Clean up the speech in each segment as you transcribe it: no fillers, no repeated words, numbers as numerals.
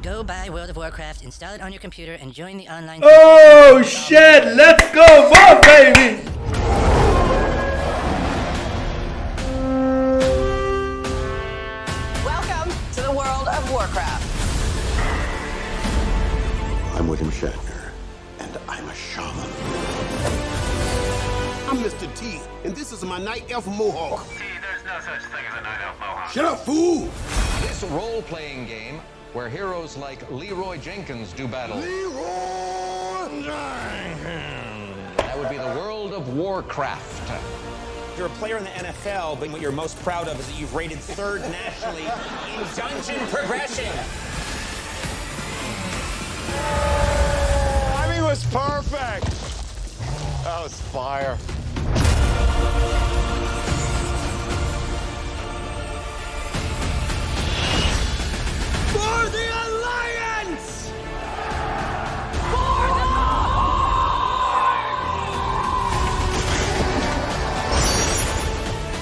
Go buy World of Warcraft, install it on your computer, and join the online... Oh shit, let's go, whoa baby! Welcome to the world of Warcraft. I'm William Shatner, and I'm a shaman. I'm Mr. T, and this is my night elf mohawk. See, there's no such thing as a night elf mohawk. Shut up, fool! This role-playing game where heroes like Leroy Jenkins do battle. Leroy That would be the world of Warcraft. You're a player in the NFL, but what you're most proud of is that you've rated third nationally in dungeon progression. Timing was perfect. That was fire. For the Alliance!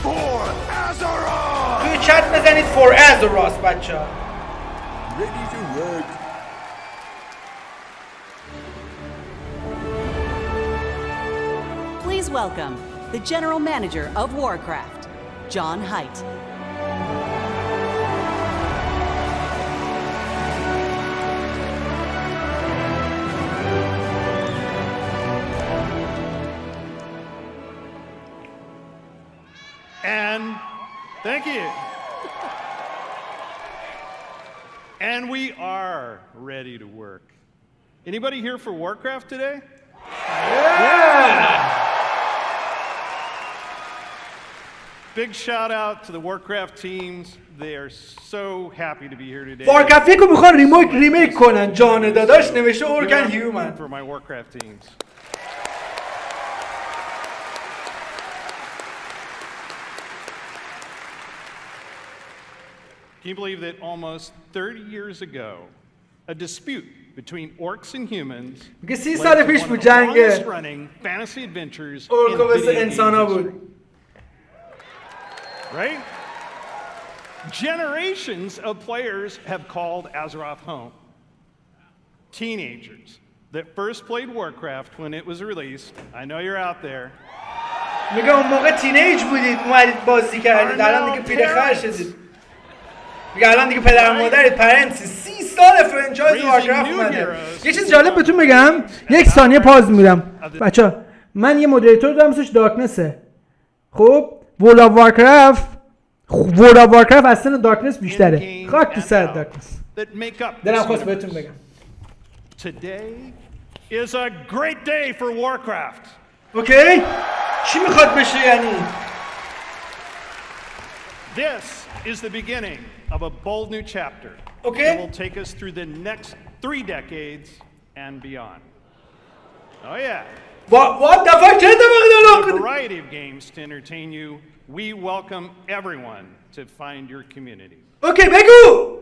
For Azeroth! توی چت بزنید for Azeroth بچه ها. Ready to work. Please welcome the General Manager of Warcraft, John Haidt. And thank you. And we are ready to work. Anybody here for Warcraft today? Yeah. Big shout out to the Warcraft teams. They are so happy to be here today. وارکرفت یکو میخوان ریمیک کنن جان داداش نوشته اورکن هیومن. For my Warcraft teams. Can you believe that almost 30 years ago, a dispute between orcs and humans میگه 30 led سال to پیش one بود of the جنگ longest running fantasy adventures in اورکا واسه video انسانا games بود. right? Generations of players have called Azeroth home. Teenagers that first played Warcraft when it was released, I know you're out there, میگه اون موقع تینیج بودید اومدید بازی کردید الان دیگه پیرخر شدید. میگه الان دیگه پدر مادرید پرنسی 30 سال فرانچایز وارکرافت اومده. یه چیز جالب بهتون بگم، یک ثانیه پاز میدم بچه‌ها. من یه مودریتور دارم اسمش دارکنسه. خب ورلد آف وارکرافت از سن دارکنس بیشتره. خاک تو سر دارکنس. دلم خواست بهتون بگم. Today is a great day for Warcraft. اوکی؟ چی میخواد بشه یعنی؟ This is the beginning of a bold new chapter Okay. that will take us through the next 3 decades and beyond. Oh yeah. What the fuck? With a variety of games to entertain you, we welcome everyone to find your community. اوکی بگو!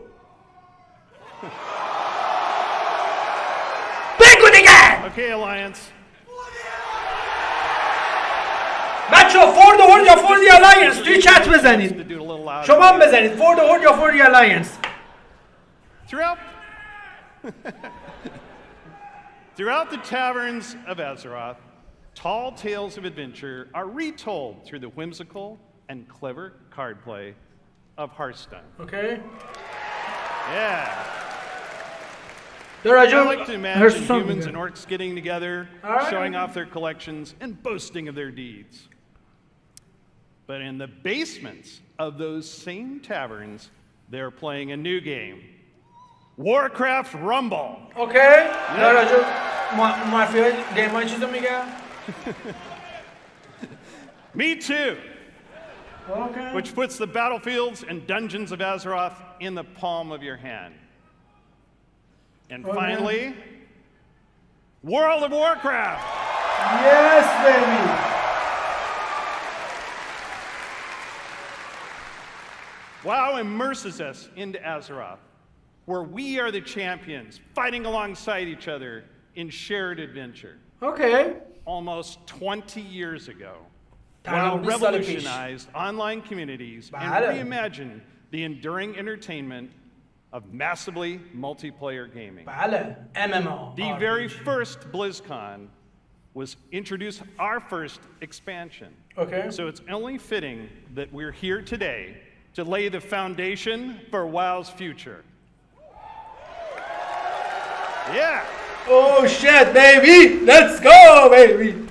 بگو دیگه! Okay, Alliance. بچه‌ها فور د هورد یا فور دی الاینس توی چت بزنید. شما هم بزنید فور د هورد یا فور دی الاینس. Throughout the taverns of Azeroth, tall tales of adventure are retold through the whimsical and clever card play of Hearthstone. Okay. Yeah. I like to imagine humans and orcs getting together, showing off their collections, and boasting of their deeds. But in the basements of those same taverns, they're playing a new game. Warcraft Rumble. Okay. راجع مافیا گیم های چیزو میگم. Me too. Okay. Which puts the battlefields and dungeons of Azeroth in the palm of your hand. And finally, World of Warcraft. Yes, baby. WoW immerses us into Azeroth, where we are the champions, fighting alongside each other in shared adventure. Okay. Almost 20 years ago, WoW revolutionized online communities and reimagined the enduring entertainment of massively multiplayer gaming. بله MMO. The very first BlizzCon was introduced our first expansion. Okay. So it's only fitting that we're here today to lay the foundation for WoW's future. Yeah. Oh shit, baby! Let's go, baby!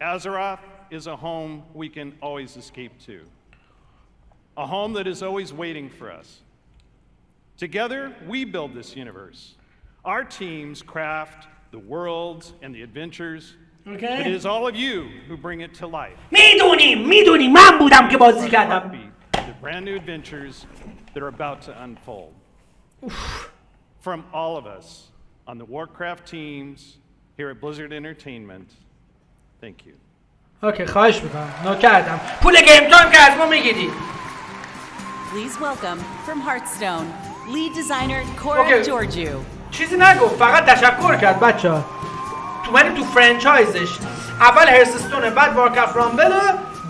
Azeroth is a home we can always escape to. A home that is always waiting for us. Together, we build this universe. Our teams craft the worlds and the adventures. Okay. But it is all of you who bring it to life. میدونی من بودم که بازی کردم. The brand new adventures that are about to unfold. From all of us on the Warcraft teams here at Blizzard Entertainment, thank you. اوکی خواهش میکنم. نوکردم. پول گیم تایم که از ما میگیری. Please welcome from Hearthstone, lead designer Cora Georgiou. چیزی نگفت فقط تشکر کرد بچه‌ها. تو فرانچایزش اول هرستونه بعد وارکرفت رامبله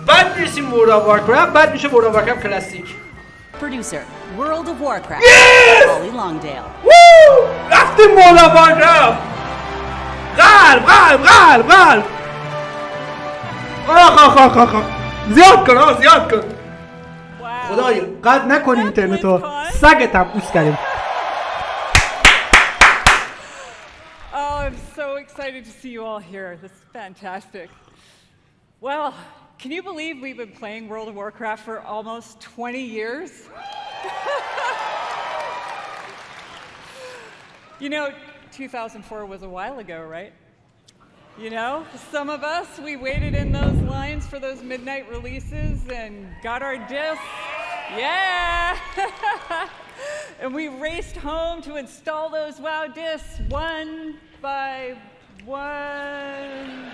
بعد میرسیم ورلد آف وارکرفت بعد میشه ورلد آف وارکرفت کلاسیک. Producer, World of Warcraft, Holly Longdale. رفتیم ورلد آف وارکرفت. قلب. آخ. زیاد کن. خدایا قطع نکنی اینترنتو. سگتم پوست کردیم. Oh, I'm so excited to see you all here. This is fantastic. Well, can you believe we've been playing World of Warcraft for almost 20 years? You know, 2004 was a while ago, right? You know, some of us, we waited in those lines for those midnight releases and got our discs. Yeah! And we raced home to install those WoW discs one by one.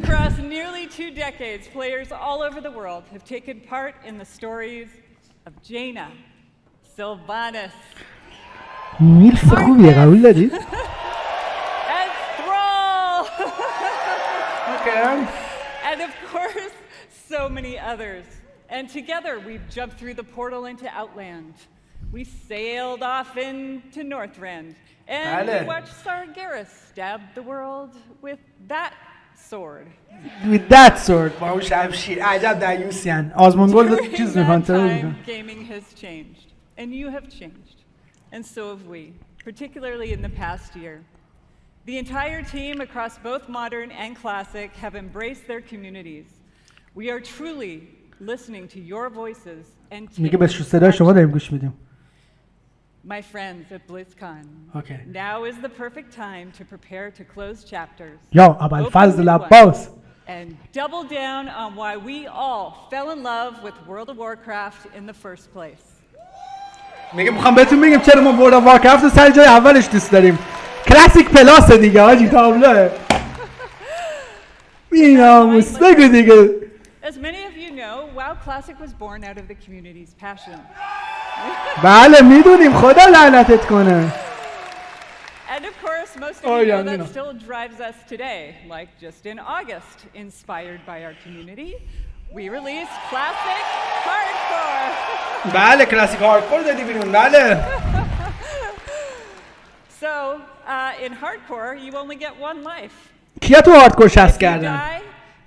Across nearly 2 decades, players all over the world have taken part in the stories of Jaina, Sylvanas, میلف خوبیه قبول دادید؟ and Thrall! Okay. And of course, so many others. And together, we've jumped through the portal into Outland. We sailed off into Northrend. And we watched Sargeras stab the world with that sword. With that sword. با اون شمشیر. عجب دیوسیان. آزمونگل چیز میکنن. Gaming has changed. And you have changed. And so have we, particularly in the past year. The entire team across both modern and classic have embraced their communities. We are truly listening to your voices and میگه به صدای شما داریم گوش میدیم. My friends at Blizzcon. Okay. Now is the perfect time to prepare to close chapters. یا ابوالفضل عباس. And double down on why we all fell in love with World of Warcraft in the first place. میگه میخوام بهتون بگم چرا ما ورلد آف وارکرافت رو سر جای اولش دوست داریم. کلاسیک پلاس دیگه حاجی تابلوه. بیناموس بگو دیگه. As many of you know, WoW Classic was born out of the community's passion. بله میدونیم خدا لعنتت کنه. And of course, most of you know that still drives us today. Like just in August, inspired by our community, we released Classic Hardcore. بله کلاسیک هاردکور دادی بیرون بله. So, in Hardcore, you only get one life. کیا تو هاردکور شست کردن؟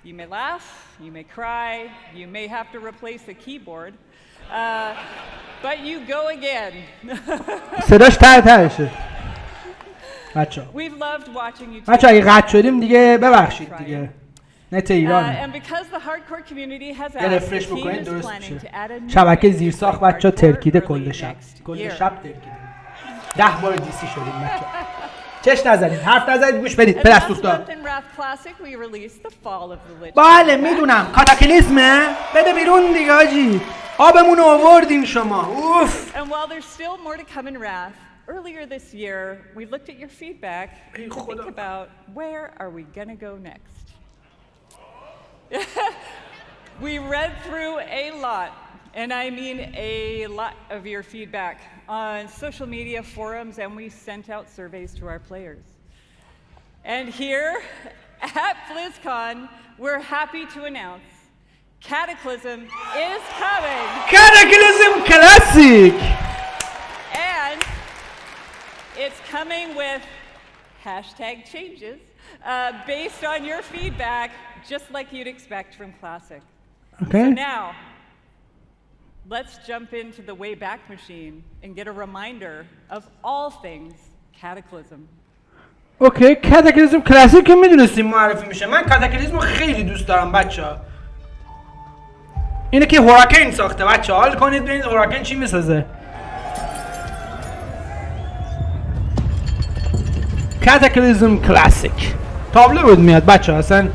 You may laugh, you may cry, you may have to replace the keyboard, but you go again. صداش ته بچه‌ها. We've loved watching you. بچه‌ها اگه قطع شدیم دیگه ببخشید دیگه. نت ایران. And because the hardcore community has asked, رفرش بکنید درست میشه. شبکه زیرساخت بچه‌ها ترکیده کل شب ترکیده. 10 بار دیسی شدیم بچه‌ها. چش نزنید حرف نزنید گوش بدید پرستوختا. بله میدونم کاتاکلیسمه بده بیرون دیگه حاجی آبمون آوردین شما اوف. And while there's still more to come in Wrath, earlier this year we looked at your feedback to think about where are we gonna go next. We read through a lot, and I mean a lot of your feedback on social media forums, and we sent out surveys to our players. And here at Blizzcon, we're happy to announce Cataclysm is coming. Cataclysm Classic. And it's coming with hashtag changes based on your feedback, just like you'd expect from Classic. Okay. So now, let's jump into the Wayback Machine and get a reminder of all things Cataclysm. اوکی کاتاکلیزم کلاسیک که میدونستیم معرفی میشه. من کاتاکلیزم رو خیلی دوست دارم بچه‌ها. اینه که هوراکین ساخته بچه‌ها. حال کنید ببینید هوراکین چی میسازه. کاتاکلیزم کلاسیک تابلو بود میاد بچه‌ها. اصلا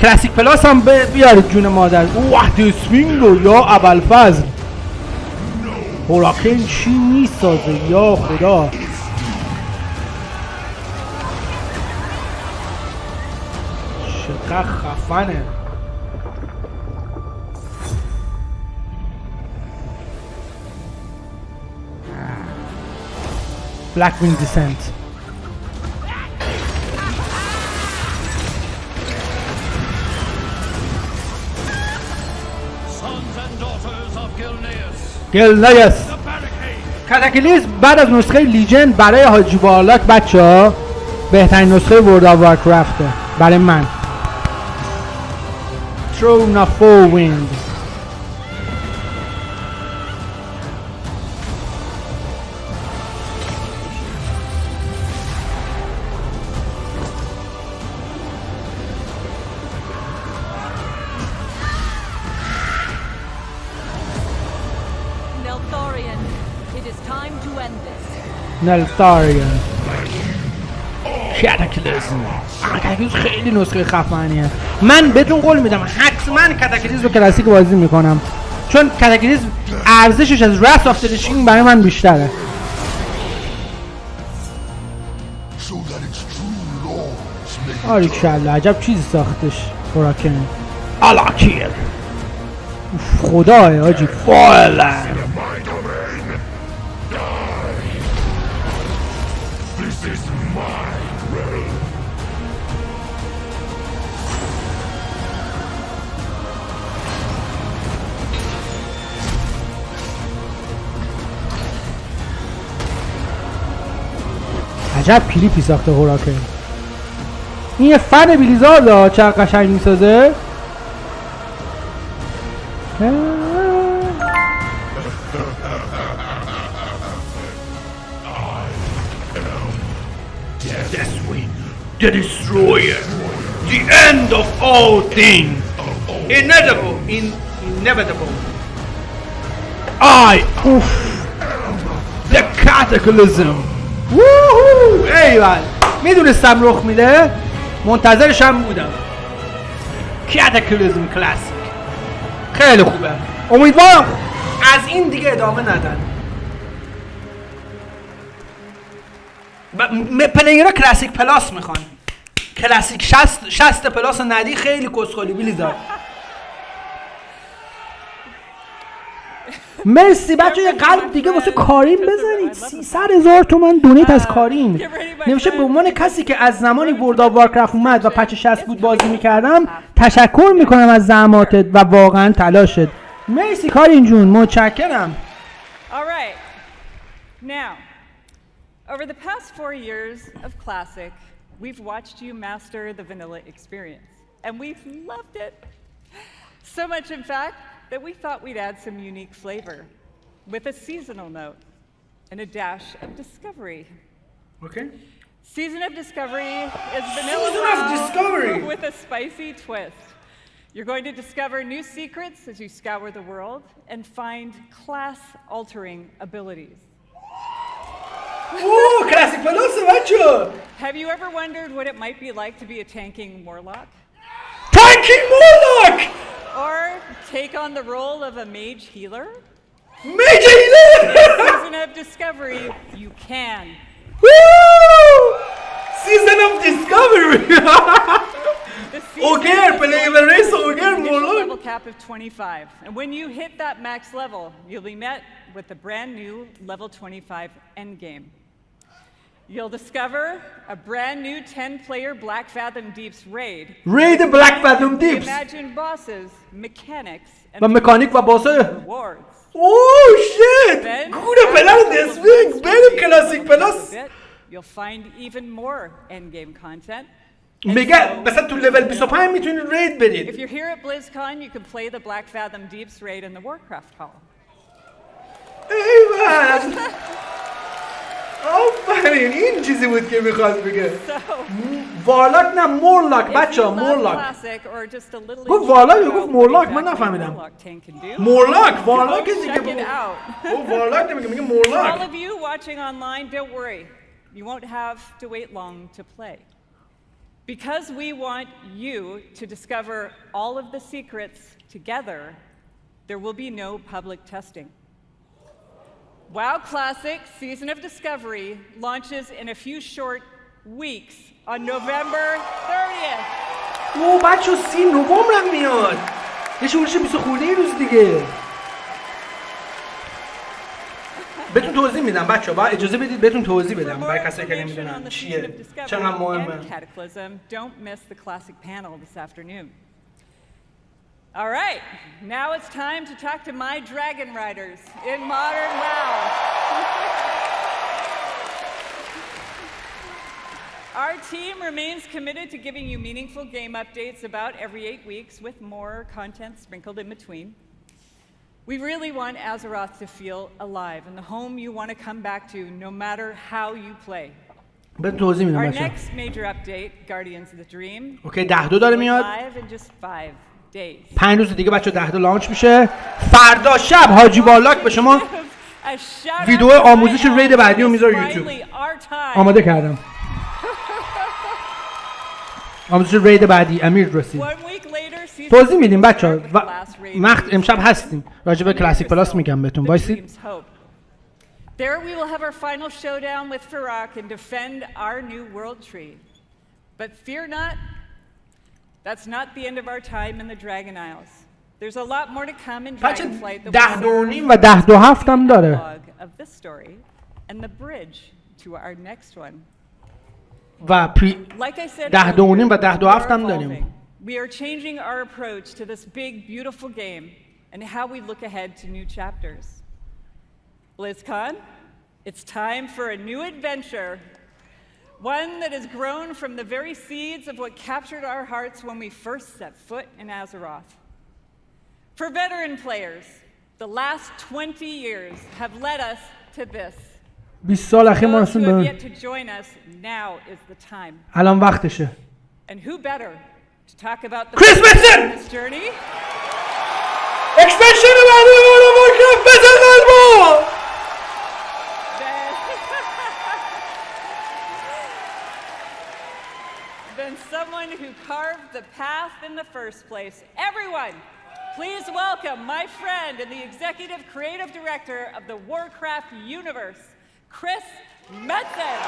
کلاسیک پلاس هم بیارید جون مادر. وقت سوینگو یا ابوالفضل. هوراکین چی میسازه یا خدا. چقدر خفنه. Blackwing Descent. گلنیس کاتاکلیزم بعد از نسخه لیجند برای حاجی بالاک بچه‌ها بهترین نسخه ورلد آف وارکرفته برای من. Throne of Fourwind. نلتاریان کاتاکلیزم خیلی نسخه خفنیه. من بهتون قول میدم حتما کاتاکلیزم کلاسیک بازی میکنم چون کاتاکلیزم ارزشش از راست آف دی کینگ برای من بیشتره. آریکشالله عجب چیزی ساختش هوراکین. آلاکیر خدای آجی فایلند. عجب کلیپی ساخته هوراکین. این یه فن بلیزاد ها چقدر قشنگ میسازه. The destroyer, the end of all things, inevitable. The cataclysm. Woohoo! ایول میدونستم رخ میده منتظرش هم بودم. کاتاکلیزم کلاسیک خیلی خوبه. امیدوارم از این دیگه ادامه ندن. پلیرها کلاسیک پلاس میخوان. کلاسیک 60 پلاس ندی خیلی کسخالی بلیزاد. مرسی بچه یه قلب دیگه واسه کاریم بزنید. 300,000 تومان دونیت از کاریم نوشته به عنوان کسی که از زمانی ورلد آف وارکرفت اومد و پچ 60 بود بازی میکردم تشکر میکنم از زحماتت و واقعا تلاشت. مرسی کارین جون متشکرم. Alright. Now, over the past 4 years of Classic, we've watched you master the vanilla experience, and we've loved it. So much, in fact, that we thought we'd add some unique flavor with a seasonal note and a dash of discovery. Okay. Season of Discovery is vanilla with a spicy twist. You're going to discover new secrets as you scour the world and find class-altering abilities. Ooh, classic pelos, macho! Have you ever wondered what it might be like to be a tanking Morlock? Tanking Morlock! Or take on the role of a mage healer? Mage healer! Season of Discovery, you can. Woo! Season of Discovery! Ogre, play the race Ogre Morlock. Level cap of 25. And when you hit that max level, you'll be met with the brand new level 25 endgame. You'll discover a brand new 10-player Black Fathom Deeps raid. Raid Black Fathom Deeps. Imagine bosses, mechanics, و مکانیک و باسه. rewards. اوه شیت. گوره پلس دسوینگ بریم کلاسیک پلاس. You'll find even more endgame content. میگه مثلا تو لول 25 میتونید رید برید. If you're here at Blizzcon, you can play the Black Fathom Deeps raid in the Warcraft hall. ایوان. آفرین این چیزی بود که میخواست بگه. وارلاک نه مورلاک بچه ها مورلاک. گفت وارلاک یا گفت مورلاک من نفهمیدم. مورلاک وارلاک دیگه بود. وارلاک نمیگه میگه مورلاک. For all of you watching online, don't worry. You won't have to wait long to play. Because we want you to discover all of the secrets together, there will be no public testing. WoW Classic Season of Discovery launches in a few short weeks on November 30th. او بچه 30 نوامبر هم میاد. یه شورش 20 خورده ای روز دیگه. بهتون توضیح میدم بچه ها اجازه بدید بهتون توضیح بدم برای کسایی که نمیدونن چیه چقدر مهمه. Don't miss the classic panel this afternoon. All right, now it's time to talk to my dragon riders in modern WoW. Our team remains committed to giving you meaningful game updates about every 8 weeks with more content sprinkled in between. We really want Azeroth to feel alive and the home you want to come back to no matter how you play. Our next major update, Guardians of the Dream, اوکی 10 داره میاد. live in just 5 days. 5 روز دیگه بچه 10 لانچ میشه. فردا شب حاجی والاک به شما ویدیو آموزش رید بعدی رو میذاره یوتیوب. آماده کردم. آموزش رید بعدی امیر رسید. توضیح میدیم بچه‌ها وقت امشب هستیم راجع به کلاسیک پلاس میگم بهتون وایسید. There we will have our final showdown with Farak and defend our new world tree. But fear not, that's not the end of our time in the Dragon Isles. There's a lot more to come in Dragonflight. 10:09 و 10:07 هم داره. Of this story and the bridge to our next one. و 10:09 و 10:07 هم داریم. We are changing our approach to this big, beautiful game and how we look ahead to new chapters. BlizzCon, it's time for a new adventure, one that has grown from the very seeds of what captured our hearts when we first set foot in Azeroth. For veteran players, the last 20 years have led us to this. 20 سال اخیر ما رسون به yet to join us, now is the time. الان وقتشه. And who better to talk about the this journey? اکشن بعدی وارکرفت بزن قلبو. Than someone who carved the path in the first place. Everyone, please welcome my friend and the executive creative director of the Warcraft universe, Chris Metzen.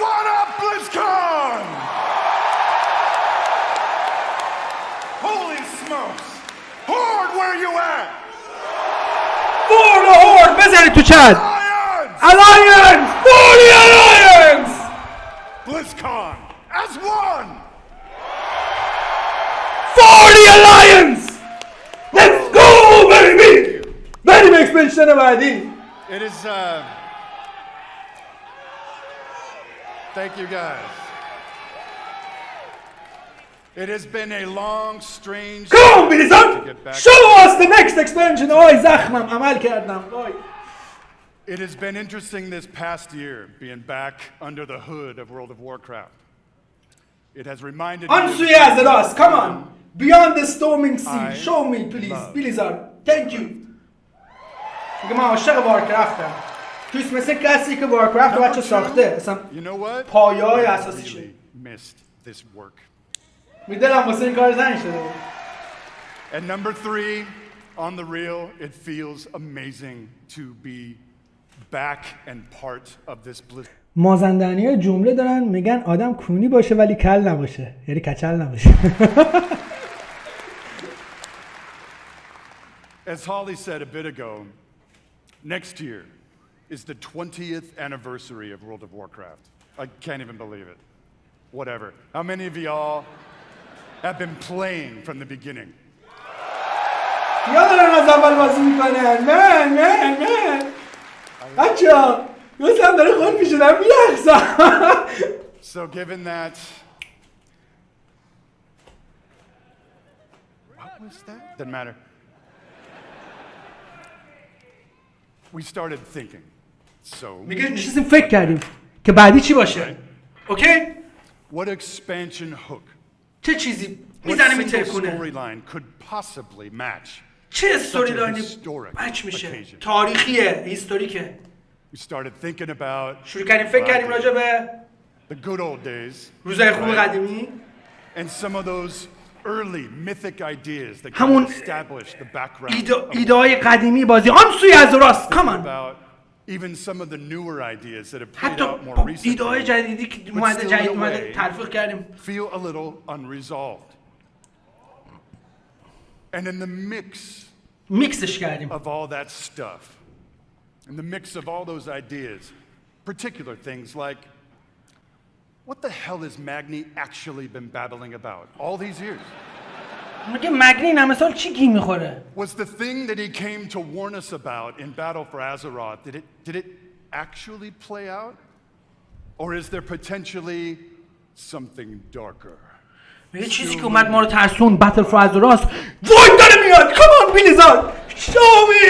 What up, BlizzCon? Holy smokes! Horde, where you at? For the Horde! بزنید تو چت! Alliance! For the Alliance! BlizzCon, as one! For the Alliance! Let's go, baby! بریم اکسپنشن بعدی. It is, thank you guys. It has been a long, strange... Come on, بلیزاد! Show us the next expansion! آی زخمم عمل کردم. آی. It has been interesting this past year being back under the hood of World of Warcraft. It has reminded me... آنسوی از راست. Come on! Beyond the storming sea. Show me, please. بلیزاد. Thank you. میگه من عاشق وارکرافتم. تویست مثل کلاسیک وارکرفت بچه ساخته. اصلا پایه‌های اساسیشه. missed this work. میدونم واسه این کار زنگ شده بود. And number 3, on the real, it feels amazing to be back and part of this Blizzcon. مازندرانی‌ها جمله دارن میگن آدم کونی باشه ولی کل نباشه، یعنی کچل نباشه. As Holly said a bit ago, next year is the 20th anniversary of World of Warcraft. I can't even believe it. Whatever. How many of y'all have been playing from the beginning? یادم از اول بازی میکنن. من بچه‌ها یادم داره خون میشدم میلرزم. So given that, what was that? Doesn't matter. We started thinking. So میگه نشستیم فکر کردیم که بعدی چی باشه. اوکی؟ What expansion hook? چه چیزی What میزنه single میترکونه؟ storyline could possibly match? چه استوری لاینی مچ میشه؟ تاریخیه، هیستوریکه. We started thinking about شروع کردیم فکر کردیم راجع به the good old days. روزای خوب قدیمی. And some of those early mythic ideas that همون established the background. ایده‌های قدیمی بازی آن سوی از راست. Come on. Even some of the newer ideas that have played حتی out more recently. ایده‌های جدیدی که اومده تلفیق کردیم. Feel a little unresolved. And in the میکسش کردیم. of all that stuff, in the mix of all those ideas, particular things like, what the hell has Magni actually been babbling about all these years? میگه مگنی این همه سال چی گی میخوره؟ Was the thing that he came to warn us about in Battle for Azeroth, did it actually play out? Or is there potentially something darker? میگه چیزی که اومد ما رو ترسون بتل فور ازراث وای داره میاد. Come on بلیزاد. Show me.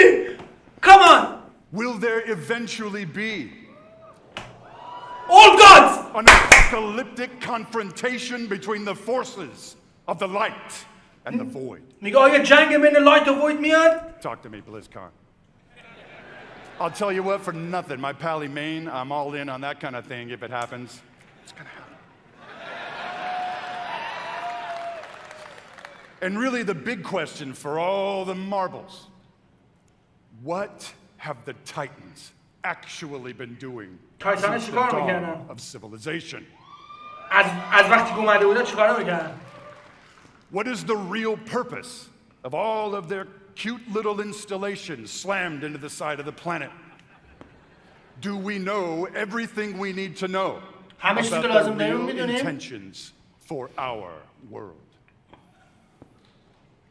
Come on. Will there eventually be all gods an apocalyptic confrontation between the forces of the light and the void? میگه آیا جنگ بین لایت و وید میاد؟ Talk to me, Blizzcon. I'll tell you what, for nothing, my pally Maine, I'm all in on that kind of thing. If it happens, it's gonna happen. And really the big question for all the marbles, what have the Titans actually been doing since the dawn of civilization? از وقتی که اومده بودن چیکار میکردن؟ What is the real purpose of all of their cute little installations slammed into the side of the planet? Do we know everything we need to know about the real intentions for our world?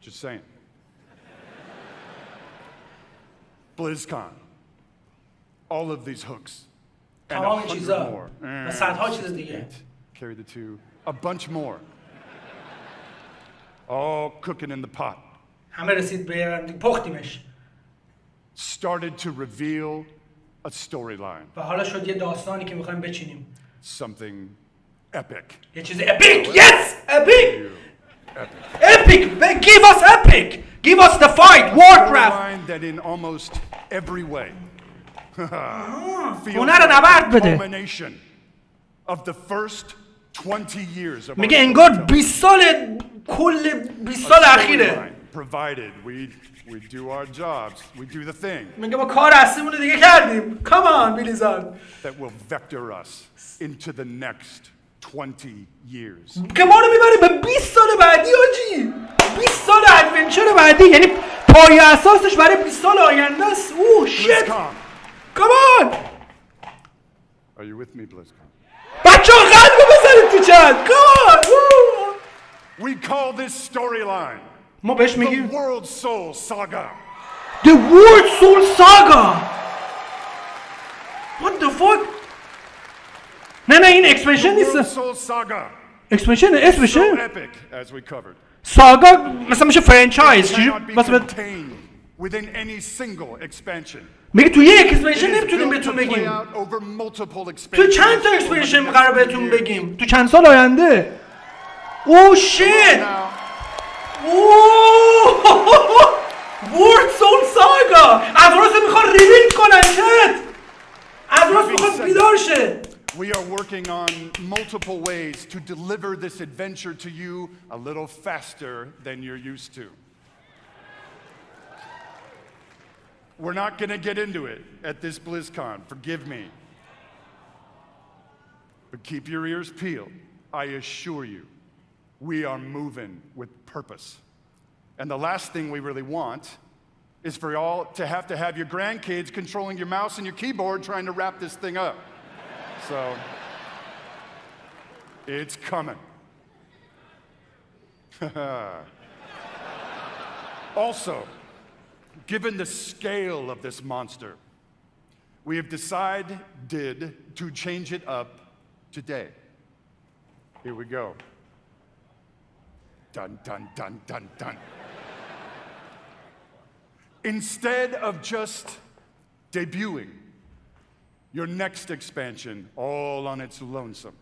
Just saying. Blizzcon. All of these hooks. And 100 more. Carry the 2. A bunch more. All cooking in the pot. Started to reveal a storyline. Something epic. Epic! Yes! Epic! Epic! Give us epic! Give us the fight! Warcraft! A storyline that in almost every way feels like the culmination of the first 20 years of میگه انگار 20 سال کل 20 سال اخیره. Provided we do our jobs, we do the thing. میگه ما کار اصلیمون رو دیگه کردیم. Come on بلیزاد. That will vector us into the next 20 years. که ما رو میبره به 20 سال بعدی آجی. 20 سال ادونچر بعدی، یعنی پایه اساسش برای 20 سال آینده است. اوه شیت. Come on. Are you with me, Blizzcon? بچه‌ها قلب بزنید تو چت. Come on. We call this storyline ما بهش میگیم The World Soul Saga. The World Soul Saga. What the fuck? نه این اکسپنشن نیست. The World Soul Saga. اکسپنشن اسمشه؟ So epic as we covered. ساگا مثلا میشه فرانچایز. مثلا within any single expansion. میگه تو یک اکسپنشن نمیتونیم بهتون بگیم. تو چند تا اکسپنشن قرار بهتون بگیم؟ تو چند سال آینده؟ اوه شیت. World Soul Saga. ازراس میخوان ریویل کنن چت. ازراس میخوان بیدار شه. We are working on multiple ways to deliver this adventure to you a little faster than you're used to. We're not going to get into it at this BlizzCon, forgive me. But keep your ears peeled. I assure you, we are moving with purpose. And the last thing we really want is for y'all to have your grandkids controlling your mouse and your keyboard trying to wrap this thing up. So, it's coming. Also, given the scale of this monster, we have decided to change it up today. Here we go. Dun, dun, dun, dun, dun. Instead of just debuting your next expansion all on its lonesome,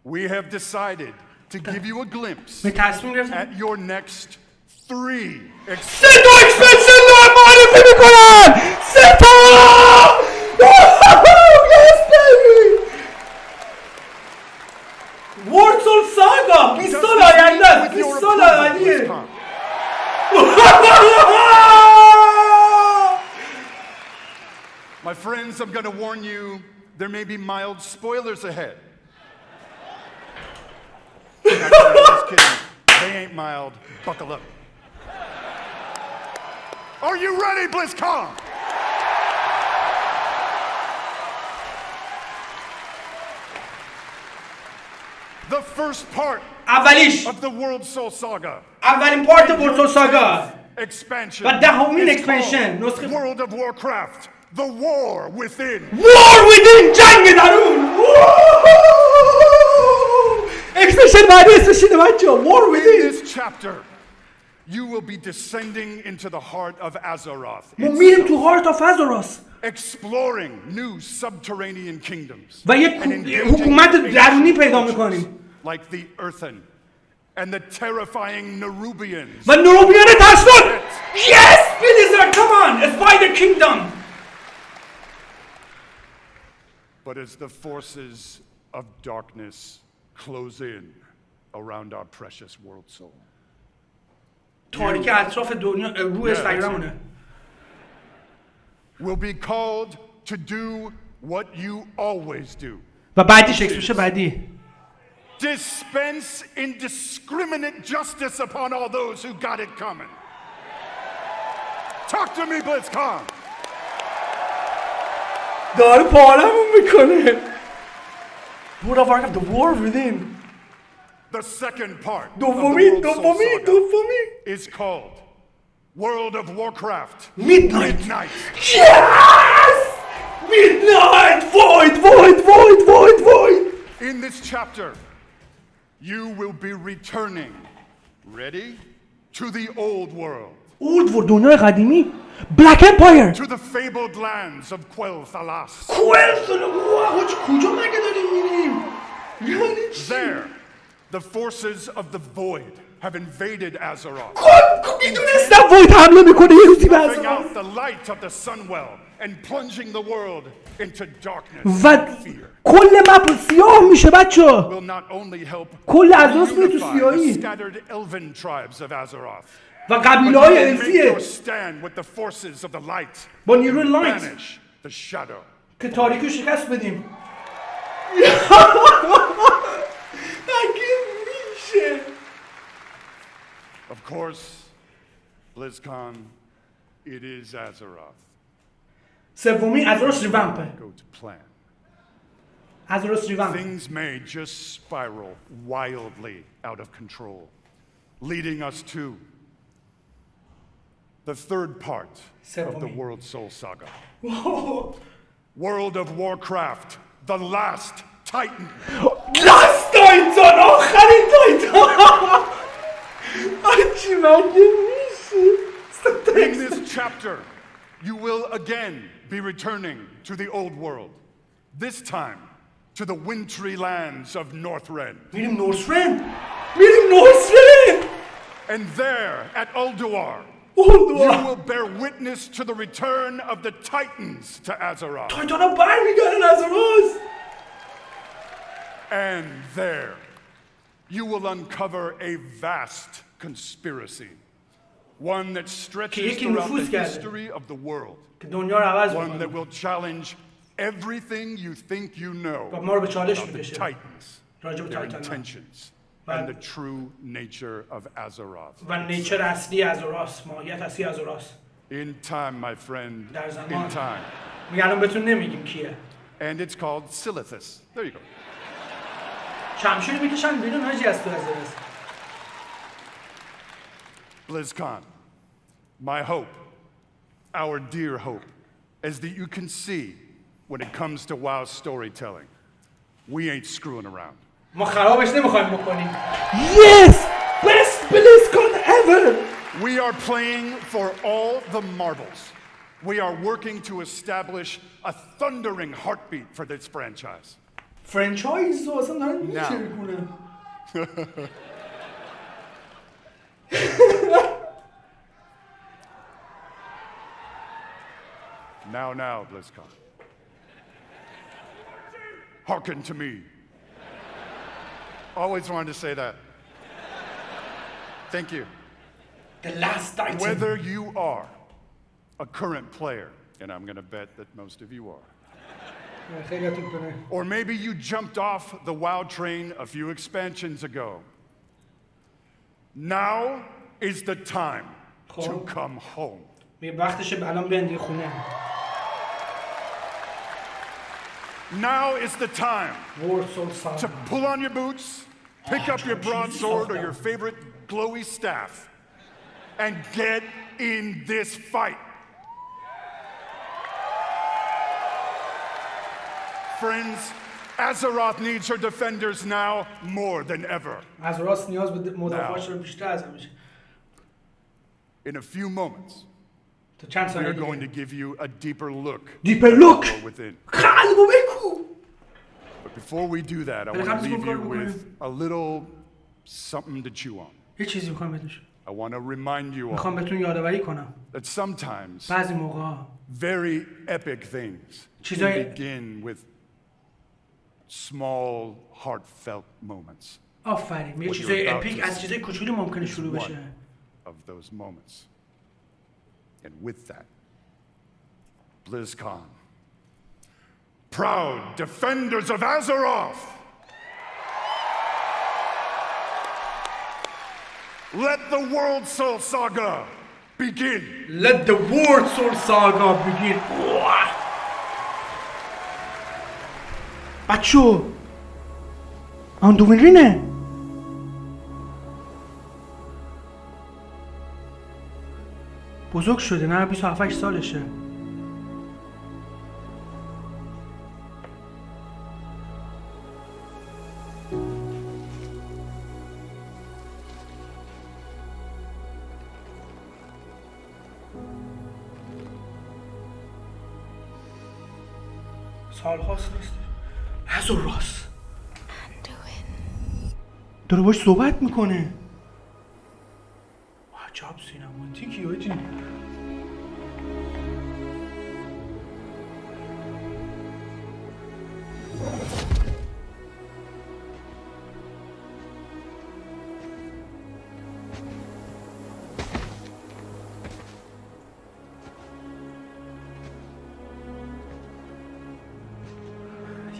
we have decided to give you a glimpse at your next 3 expansion دار معرفی میکنن 3 تا yes baby ورلد ساگا 20 سال آینده است 20 سال آینده My friends, I'm going to warn you, there may be mild spoilers ahead. Just kidding. They ain't mild. Buckle up. Are you ready, BlizzCon? The first part of the World Soul Saga. اولین پارت ورلد سول ساگا Expansion. و دهمین اکسپنشن نسخه World of Warcraft. The War Within. War Within جنگ درون اکسپنشن بعدی اسمش اینه بچه‌ها War Within. In this chapter, you will be descending into the heart of Azeroth. ما میریم تو هارت آف آزاروث Exploring new subterranean kingdoms. و یک حکومت درونی پیدا میکنیم. Like the Earthen and the terrifying Nerubians. و نروبیان ترسناک. Yes, Blizzard, come on, Spider Kingdom. But as the forces of darkness close in around our precious world soul. تاریکی اطراف دنیا روح اینستاگرامونه. Will be called to do what you always do. و بعدیش اکسپنشن بعدی. Dispense indiscriminate justice upon all those who got it coming. Talk to me, BlizzCon. داره پارمون میکنه. World of Warcraft, the War Within. The second part دومی is called World of Warcraft. Midnight. Yes! Midnight! Void! In this chapter, you will be returning, ready, to the old world. Old world, دنیای قدیمی. Black Empire. To the fabled lands of Quel'Thalas. کجا مگه داریم میریم؟ There, the forces of the Void have invaded Azeroth. میدونستم وید حمله میکنه یه روزی به Out Azeroth. the light of the Sunwell and plunging the world into darkness و and fear. کل مپ سیاه میشه بچه. Will not only help کل Azeroth میره تو unify the سیاهی. scattered elven tribes of Azeroth. و قبیله های الفیه با نیروی لایت که تاریکی شکست بدیم. اگه میشه. Of course, BlizzCon, it is Azeroth. سومی Azeroth ریوامپه. Go to plan. Azeroth ریوامپ. Things may just spiral wildly out of control, leading us to the third part of the World Soul Saga. World of Warcraft, the last Titan. Last Titan! آخرین تایتان! آجی مگه میشه؟ In this chapter, you will again be returning to the old world. This time, to the wintry lands of Northrend. میریم نورثرند! میریم نورثرند! And there, at Ulduar, you will bear witness to the return of the Titans to Azeroth. تایتانا برمیگردن Azeroth! And there, you will uncover a vast conspiracy. One that stretches throughout the history of the world. One that will challenge everything you think you know about the Titans, their intentions, and the true nature of Azeroth. In time, my friend, in time. And it's called Silithus. There you go. Blizzcon, my hope, our dear hope, is that you can see when it comes to WoW storytelling, we ain't screwing around. Yes! Best Blizzcon ever! We are playing for all the marbles. We are working to establish a thundering heartbeat for this franchise. Franchise اصلا دارن می‌چرکنن. Now, Blizzcon. Hearken to me. Always wanted to say that. Thank you. The last item. Whether you are a current player, and I'm going to bet that most of you are, or maybe you jumped off the WoW train a few expansions ago, now is the time to come home. Now is the time to pull on your boots, pick up your broadsword or your favorite glowy staff, and get in this fight. Friends, Azeroth needs her defenders now more than ever. Azeroth نیاز به مدافعاش رو بیشتر از همیشه. In a few moments, we are going to give you a deeper look. Within. But before we do that, I want to leave you with a little something to chew on. I want to remind you all that sometimes very epic things can begin with small, heartfelt moments. آفرین. یه چیزای اپیک از چیزای کوچولی ممکنه شروع بشه. Of those moments. And with that, BlizzCon, proud defenders of Azeroth, let the World Soul Saga begin. Let the World Soul Saga begin. بچو اندوین رینه. بزرگ شده نه 27 سالشه. سالهاست نیست. هزوراس داره باش صحبت میکنه. عجب سینماتیکی آجی.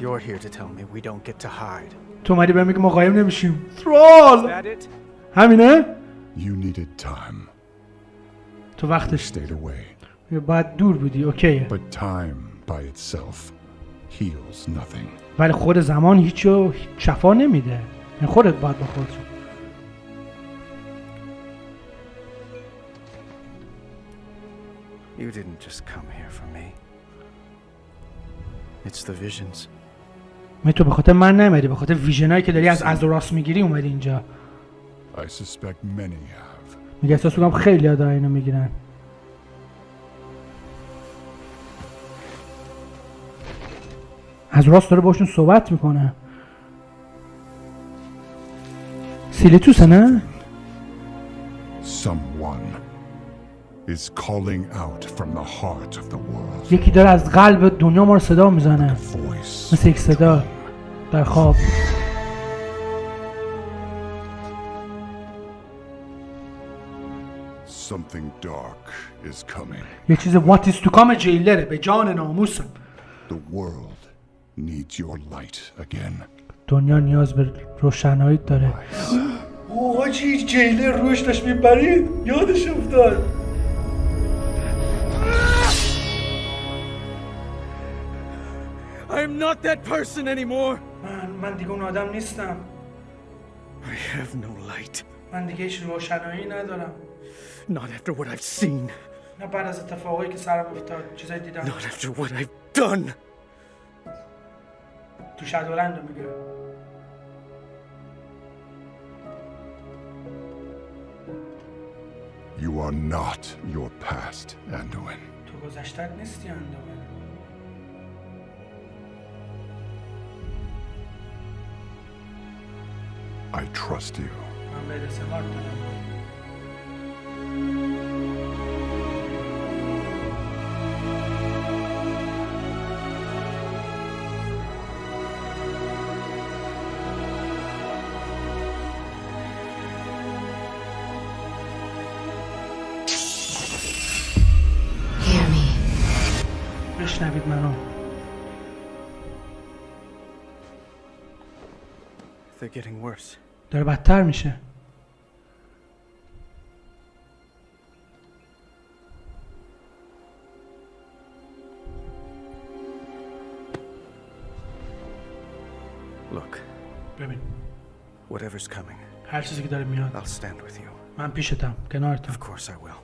You're here to tell me we don't get to hide. تو اومدی بهم میگی ما قایم نمیشیم. ترول. همینه؟ You needed time. تو وقتش stayed away. باید دور بودی. اوکیه. But time by itself heals nothing. ولی خود زمان هیچو شفا نمیده. یعنی خودت باید با خودت. You didn't just come here for me. It's the visions. تو به خاطر من نمیدی، به خاطر ویژنایی که داری از ازوراس میگیری اومدی اینجا. I suspect many have. میگه احساس میکنم خیلی ها دارن اینو میگیرن. ازوراس داره باشون صحبت میکنه. سیلیتوسه نه؟ Someone is calling out from the heart of the world. یکی داره از قلب دنیا ما رو صدا میزنه. مثل یک صدا در خواب. Something dark is coming. یه چیز what is to come جیلره به جان ناموسم. The world needs your light again. دنیا نیاز به روشنایی داره. اوه چی جیلر روش داشت میبرید یادش افتاد. I'm not that person anymore. من دیگه اون آدم نیستم. I have no light. من دیگه هیچ روشنایی ندارم. Not after what I've seen. نه بعد از اتفاقایی که سرم افتاد چیزایی دیدم. Not after what I've done. تو شادولند رو میگه. You are not your past, Anduin. تو گذشتت نیستی اندوین. I trust you. من به اعتماد دارم. بشنوید منو. They're getting worse. داره بدتر میشه. Look. ببین. Whatever's coming. هر چیزی که داره میاد. I'll stand with you. من پیشتم، کنارتم. Of course I will.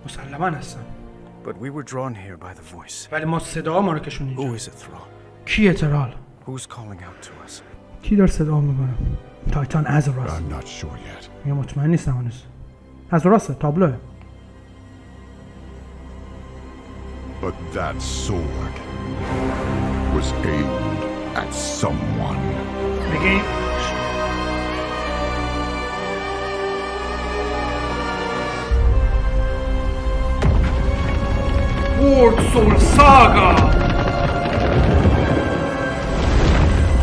مسلماً هستم. But we were drawn here by the voice. ولی ما صدا ما رو کشون اینجا. Who is it, Thrall? کی اترال؟ Who's calling out to us? کی داره صدا میکنه؟ تایتان ازوراس. I'm not sure yet. میگم مطمئن نیستم هنوز. ازوراسه، تابلوه. But that sword was aimed at someone. میگی World Soul Saga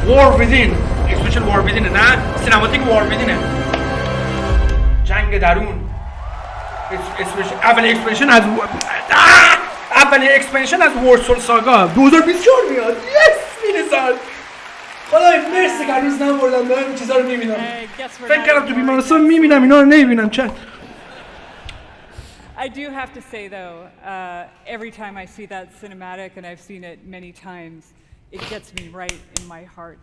War Within Expansion War Within نه سینماتیک War Within جنگ درون اولین اکسپنشن از World Soul Saga 2024 میاد یس میرسد خدای مرسی که هنوز نموردم دارم این چیزا رو میبینم فکر کردم تو بیمارستان میبینم اینا رو نمیبینم چند I do have to say, though, every time I see that cinematic, and I've seen it many times, it gets me right in my heart.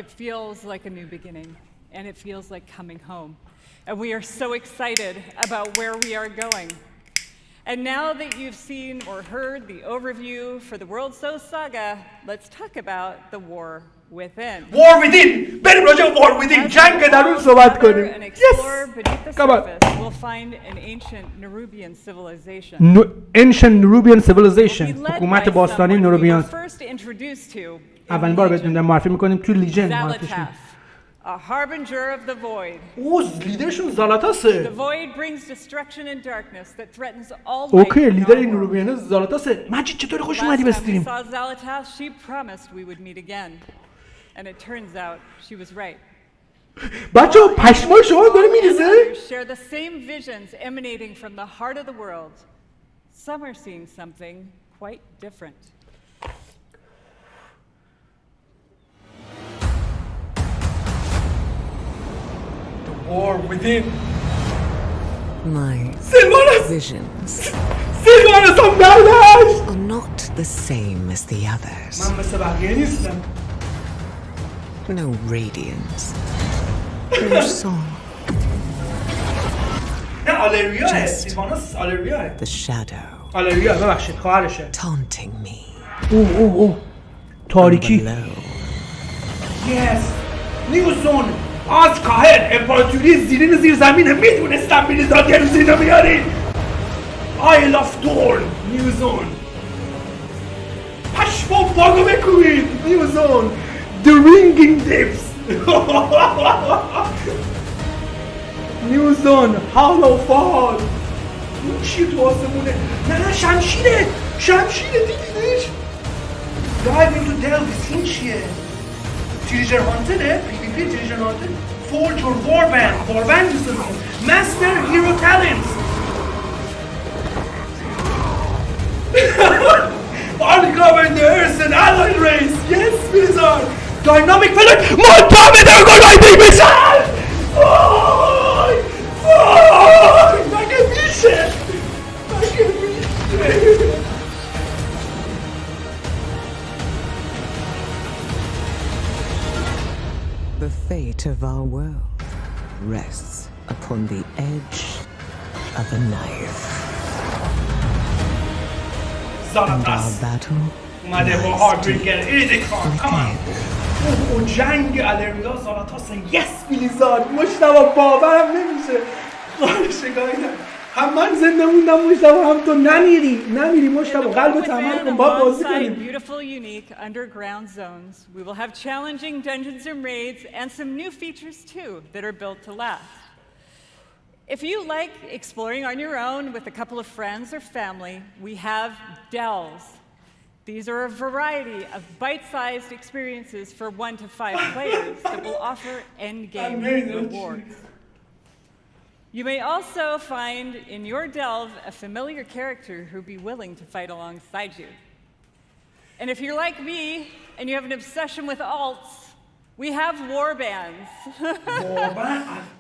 It feels like a new beginning, and it feels like coming home. And we are so excited about where we are going. And now that you've seen or heard the overview for the World So Saga, let's talk about the war within. War within! بریم راجع به War within! جنگ درون صحبت کنیم. Yes! Come on. We'll find an ancient Nerubian civilization. Ancient Nerubian civilization. حکومت باستانی نروبیان. اولین بار بهتون معرفی میکنیم توی لیژند معرفیشون. A harbinger of the void. لیدرشون زالاتاسه. The void brings destruction and darkness that threatens all life. اوکی لیدر این نروبیانه زالاتاسه. مجید چطوری خوش اومدی به استریم؟ Last time we saw Zalatas, she promised we would meet again. And it turns out she was right. بچه‌ها پشمای شما داره میریزه؟ Share the same visions emanating from the heart of the world. Some are seeing something quite different. The war within. My visions are not the same as the others. من مثل بقیه نیستم. No radiance. No song. نه آلریاه سیلوانوس آلریاه The shadow. آلریاه ببخشید خواهرشه. Taunting me. اوه تاریکی. Yes. نیوزون از کاهر امپراتوری زیر زمینه میدونستم بلیزاد یه روز اینو میاری. Isle of Dawn نیوزون. پشمام باگو بکوبید نیوزون. The Ringing Depths. New Zone, Hollow Fall. این چیه تو آسمونه؟ نه شمشیره دیدیدش؟ Dive into Delvis این چیه؟ تریجر هانتره؟ PvP تریجر هانتر؟ Forge or Warband دوست دارم. Master Hero Talents Uncover the Earth and Allied race. Yes, Blizzard. Dynamic فلان منطقه گلایدی بشن. مگه میشه؟ The fate of our world rests upon the edge of a knife. And our battle اومده با هارتریگر ایدیکان اون جنگ الرمیدا زالاتاس. یس بلیزاد مشتبه باورم نمیشه. هم من زنده موندم مشتبه هم تو نمیری مشتبه قلب تمام کن با بازی کنیم. Beautiful, unique underground zones. We will have challenging dungeons and raids and some new features too that are built to last. If you like exploring on your own with a couple of friends or family, we have delves. These are a variety of bite-sized experiences for 1 to 5 players that will offer endgame rewards. You may also find in your delve a familiar character who'll be willing to fight alongside you. And if you're like me and you have an obsession with alts, we have warbands.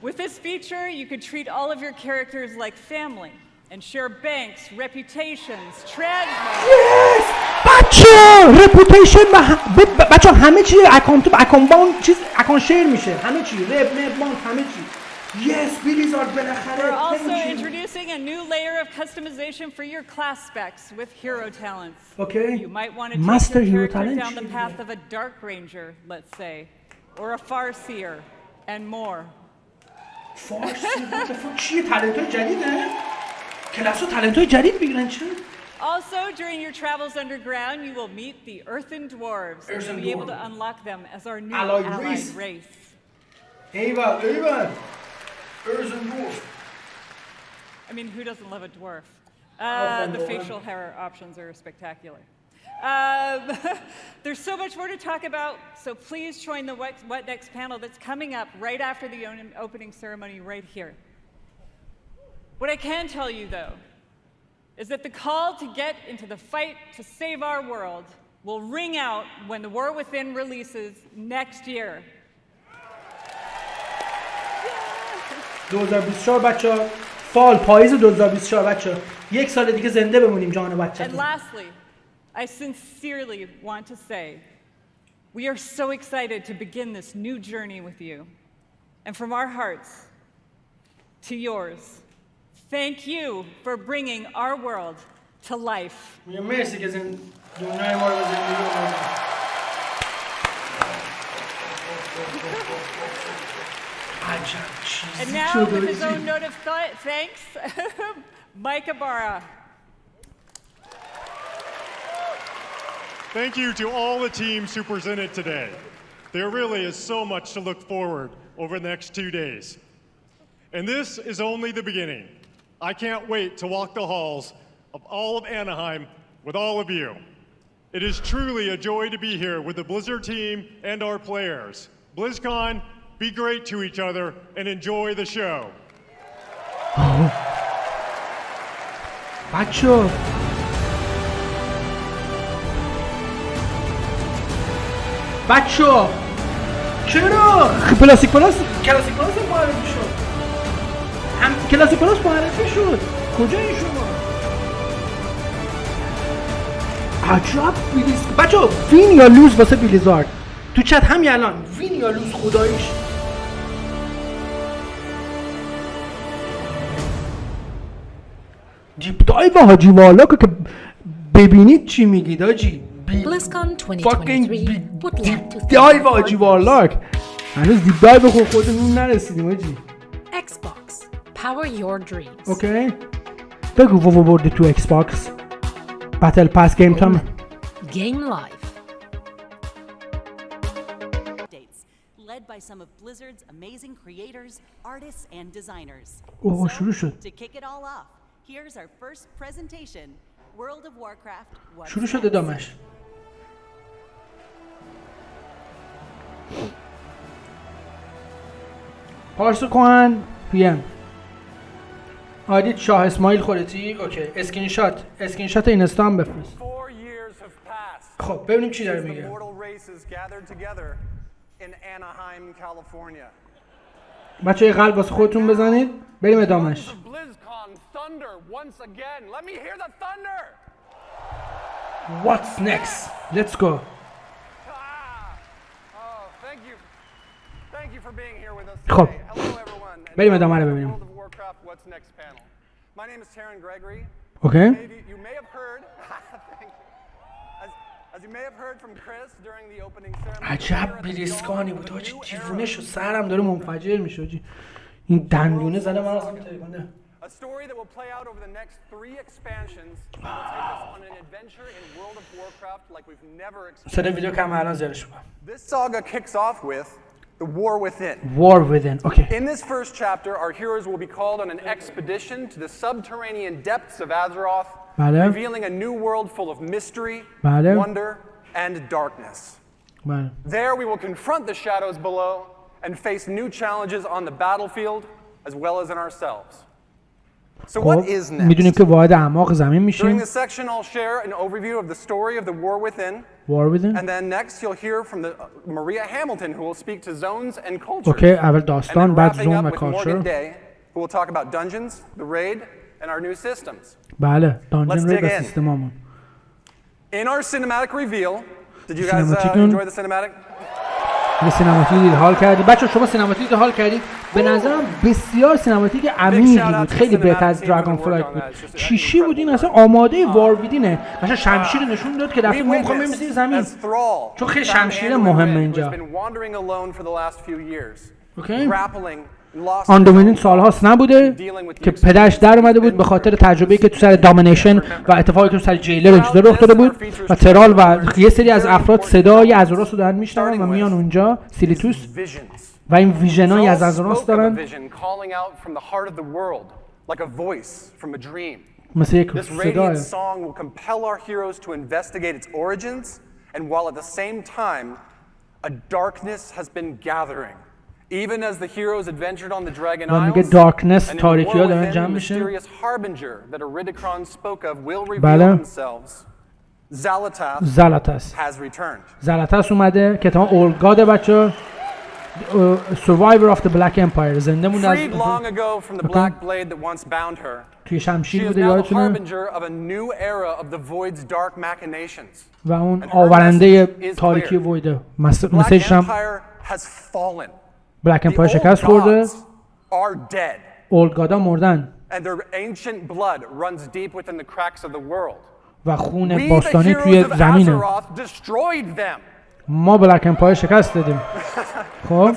With this feature, you could treat all of your characters like family and share banks, reputations, transmos. Yes! reputation بچه همه چی اکانت باند چیز اکانت شیر میشه. همه چی رپ باند همه چی. Yes, Blizzard بالاخره. We're also introducing a new layer of customization for your class specs with hero talents. Okay. You might want to take your character down the path of a dark ranger, let's say, or a farseer, and more. farseer چیه تالنت‌های جدیده؟ کلاسو تالنت‌های جدید بگیرن چه؟ Also, during your travels underground, you will meet the Earthen Dwarves and you'll be able to unlock them as our new allied race. Eyvallah. Earthen Dwarf. I mean, who doesn't love a dwarf? The facial hair options are spectacular. There's so much more to talk about, so please join the What Next panel that's coming up right after the opening ceremony right here. What I can tell you, though, is that the call to get into the fight to save our world will ring out when the War Within releases next year. 2024 بچه‌ها پاییز 2024 بچه‌ها یک سال دیگه زنده بمونیم جان بچه‌ها. And lastly, I sincerely want to say we are so excited to begin this new journey with you. And from our hearts to yours, thank you for bringing our world to life. مرسی که دنیای ما رو زندگی کنید. And now, with his own note of thanks, Mike Ibarra. Thank you to all the teams who presented today. There really is so much to look forward over the next 2 days. And this is only the beginning. I can't wait to walk the halls of all of Anaheim with all of you. It is truly a joy to be here with the Blizzard team and our players. Blizzcon, be great to each other and enjoy the show. بچه چرا کلاسیک پلاس معرفی شد. کلاسیک پلاس معرفی شد. کجا این شما؟ عجب بچه وین یا لوز واسه بلیزارد تو چت همین الان وین یا لوز خداییش. دیپ دایو حاجی والا که ببینید چی میگید حاجی. Blizzcon 2023 would like to دایو حاجی والا هنوز دیپ دایو خودمون نرسیدیم حاجی. Xbox power your dreams. اوکی بگو وو بردی تو ایکس باکس بتل پاس گیم تام Game Live. Led by some of Blizzard's amazing creators, artists, and designers. اوه شروع شد. To kick it all off, here's our first presentation, World of Warcraft. شروع شد ادامش. پارسو کن پیم. عادی شاه اسماعیل خودتی. اوکی اسکرین شات اینستا هم بفرست. خب ببینیم چی داره میگه. بچه یه قلب واسه خودتون بزنید بریم ادامهش. What's next? Let's go. خب بریم ادامه رو ببینیم. اوکی عجب بلیزکانی بود آجی، دیوونه شد، سرم داره منفجر میشه آجی. این دندونه زده من اصلا تکونده. A story that will play out over the next 3 expansions will take us on an adventure in World of Warcraft like we've never experienced. صدا ویدیو کم الان زیادش می‌کنم. This saga kicks off with the war within. War within. Okay. In this first chapter, our heroes will be called on an expedition to the subterranean depths of Azeroth, revealing a new world full of mystery, wonder, and darkness. There we will confront the shadows below and face new challenges on the battlefield as well as in ourselves. So what is next? میدونیم که وارد اعماق زمین میشیم. During this section I'll share an overview of the story of the war within. War within. And then next you'll hear from the Maria Hamilton who will speak to zones and cultures. اوکی اول داستان بعد زون و کالچر. Who will talk about dungeons, the raid and our new systems. بله دانجن رید و سیستمامون. In our cinematic reveal, did you guys enjoy the cinematic? سینماتیک دید حال کردید بچه شما سینماتیک حال کردید به نظرم بسیار سینماتیک عمیقی بود خیلی بهتر از دراگون فلایت بود چیشی بود این اصلا آماده وارویدینه مثلا شمشیر نشون داد که دفعه ما میخوام بریم زیر زمین چون خیلی شمشیر مهمه اینجا اوکی آندومینین سالهاست نبوده که پدرش در اومده بود به خاطر تجربه‌ای که تو سر دامینیشن و اتفاقی که تو سر جیلر این چیزا رخ داده بود و ترال و یه سری از افراد صدای ازوراس رو دارن میشنون و میان اونجا سیلیتوس و این ویژنای از ازوراس دارن مثل یک صدای Even as the heroes adventured on the Dragon و میگه Isles, دارکنس تاریکی ها دارن جمع میشه بله زالاتاس اومده که تمام اولگاده بچه Survivor of the Black Empire زنده مونده از توی شمشیر بوده یادتونه و اون آورنده تاریکی ویده مسیجش هم بلک امپایر شکست خورده اولگادا مردن و خون باستانی توی زمینه ما بلک امپایر شکست دادیم خب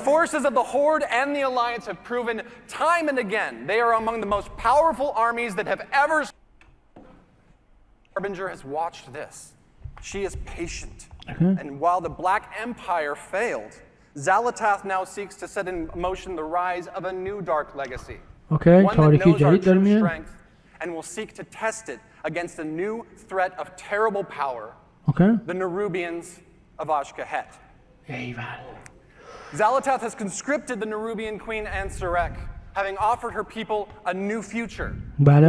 Xalatath now seeks to set in motion the rise of a new dark legacy. Okay, one that knows our true strength and will seek to test it against a new threat of terrible power. Okay. The Nerubians of Ashkahet. Xalatath has conscripted the Nerubian queen Anserek, having offered her people a new future,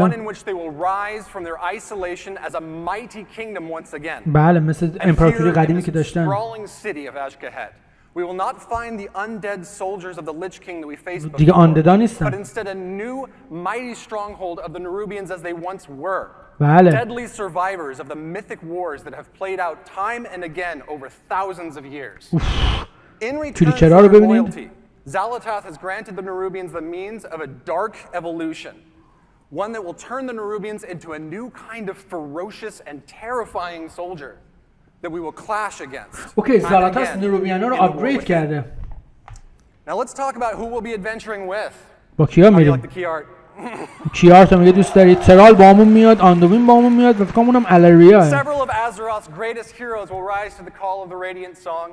one in which they will rise from their isolation as a mighty kingdom once again. بله مثل امپراتوری قدیمی که داشتن. Sprawling city of Ashkahet. We will not find the undead soldiers of the Lich King that we faced before, but instead a new mighty stronghold of the Nerubians as they once were. Deadly survivors of the mythic wars that have played out time and again over thousands of years. In return for their loyalty, Xalatath has granted the Nerubians the means of a dark evolution, one that will turn the Nerubians into a new kind of ferocious and terrifying soldier. That we will clash against. Okay, Xalatath نروبیانا رو آپگرید کرده. Now let's talk about who we'll be adventuring with. با کیا میریم؟ کیار تو میگه دوست داری؟ ترال بامون میاد، آندوین بامون میاد و فکر کنم اونم الاریاه. Several of Azeroth's greatest heroes will rise to the call of the Radiant Song,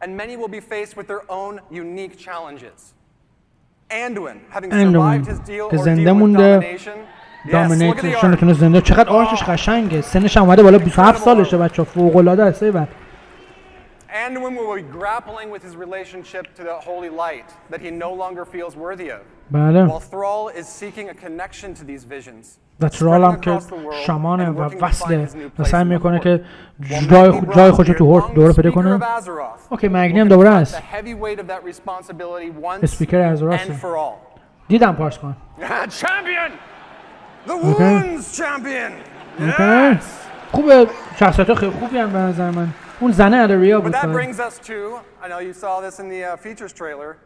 and many will be faced with their own unique challenges. Anduin, having survived his deal with domination. دامینیتشون تونه زنده چقدر آرشش قشنگه سنش هم اومده بالا 27 سالشه بچه فوق العاده است بعد Anduin will be grappling with his relationship to the holy light that he no longer feels worthy of. بله. While Thrall is seeking a connection to these visions. و ترال هم که شامانه و وصله و سعی میکنه که جای خودش تو هورد دوره پیدا کنه. اوکی مگنی هم دوباره هست. اسپیکر ازراست. دیدم پارس کن. Champion! The wounds champion! اوکی. خوبه شخصیت خیلی خوبی هم به نظر من. اون زنه الریا بود. But that brings us to, I know you saw this in the features trailer,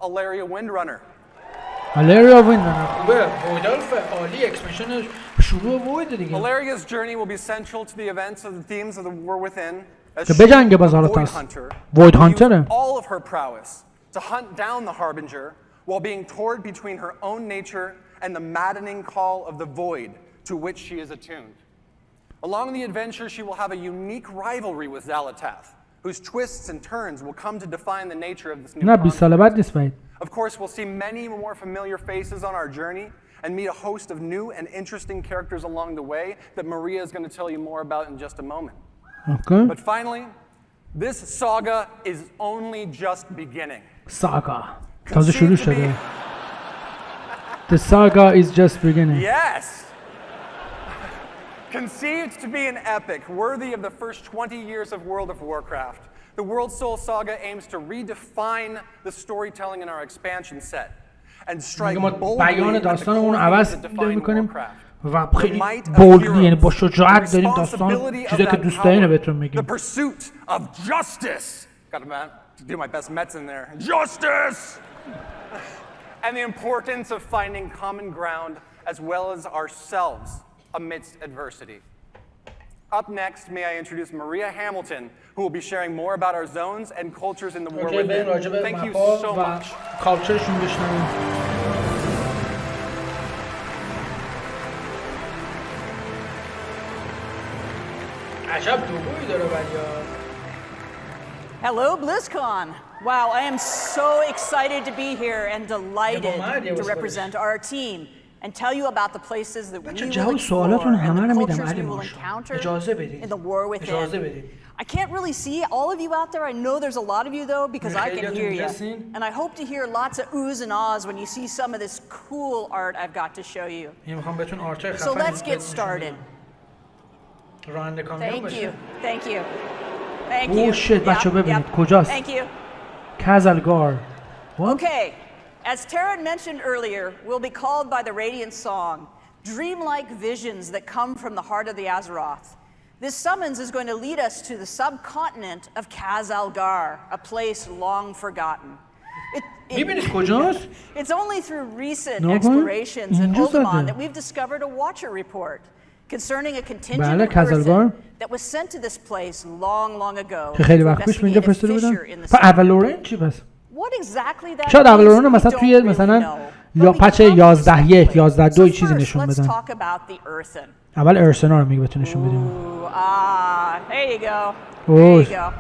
Alaria Windrunner. الریا ویندرنر خوبه. ویدال فعالی اکسپنشنش شروع وید دیگه. Alaria's journey will be central to the events of the themes of the war within. که بجنگه باز حالا تاس. وید هانتره. All of her prowess to hunt down the harbinger while being torn between her own nature and the maddening call of the void to which she is attuned. Along the adventure, she will have a unique rivalry with Xalatath, whose twists and turns will come to define the nature of this new conflict. Of course, we'll see many more familiar faces on our journey and meet a host of new and interesting characters along the way that Maria is going to tell you more about in just a moment. Okay. But finally, this saga is only just beginning. Saga. تازه شروع شده. The saga is just beginning. Yes. Conceived to be an epic worthy of the first 20 years of World of Warcraft, the World Soul Saga aims to redefine the storytelling in our expansion set and strike boldly at the core themes that define Warcraft. و خیلی بولدی یعنی با شجاعت داریم داستان چیزی که دوست دارین بهتون میگیم. The pursuit of justice. Got to do my best Mets in there. Justice. And the importance of finding common ground as well as ourselves amidst adversity. Up next, may I introduce Maria Hamilton, who will be sharing more about our zones and cultures in the war within. Thank you so much. Hello, BlizzCon. Wow, I am so excited to be here and delighted to represent our team and tell you about the places that we will explore and the cultures we will encounter in the war within. I can't really see all of you out there. I know there's a lot of you though because I can hear you. And I hope to hear lots of oohs and ahs when you see some of this cool art I've got to show you. So let's get started. Thank you. Thank you. Thank you. Oh shit, بچه ببینید کجاست؟ Thank you. کازالگار. Okay. As Taryn mentioned earlier, we'll be called by the Radiant song, dreamlike visions that come from the heart of the Azeroth. This summons is going to lead us to the subcontinent of Kazalgar, a place long forgotten. It's only through recent explorations in Uldaman that we've discovered a Watcher report concerning a contingent of Earthen that was sent to this place long ago to investigate a fissure in the sea. What exactly that شاید اول رو مثلا is, توی مثلا یا پچ 11.1 11.2 چیزی نشون بدن. اول ارسنا رو میگه بهتون نشون بدیم. There you go. There you go.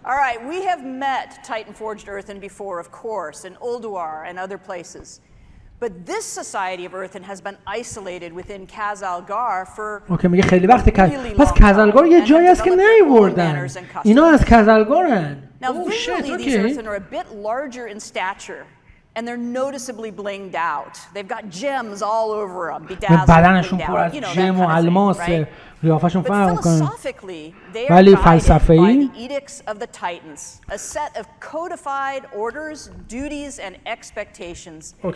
All right, we have met Titan-forged Earthen before, of course, in Ulduar and other places. But this society of Earthen has been isolated within Kazalgar for اوکی میگه خیلی وقت پس کازالگار یه جایی است که نیوردن. اینا از کازالگارن. Now, visually, these Earthen are a bit larger in stature, and they're noticeably blinged out. They've got gems all over them, bedazzled, بدنشون پر از جم و الماسه، قیافشون فرق می‌کنه. ولی فلسفه‌ای the edicts of the Titans, a set of codified orders, duties, and expectations that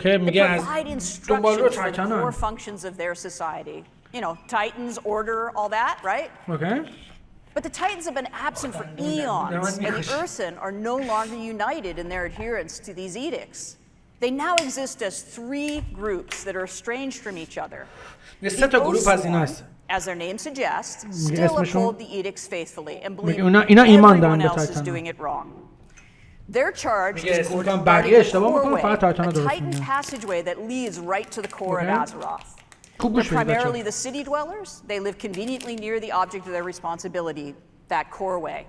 provide instructions for the core functions of their society. You know, Titans, order, all that, right? Okay. But the Titans have been absent for eons, and the Earthen are no longer united in their adherence to these edicts. They now exist as three groups that are estranged from each other. The Oathsworn, as their name suggests, still uphold the edicts faithfully and believe everyone else is doing it wrong. They're charged with guarding the core way, a Titan passageway that leads right to the core of Azeroth. They're primarily the city dwellers. They live conveniently near the object of their responsibility, that core way.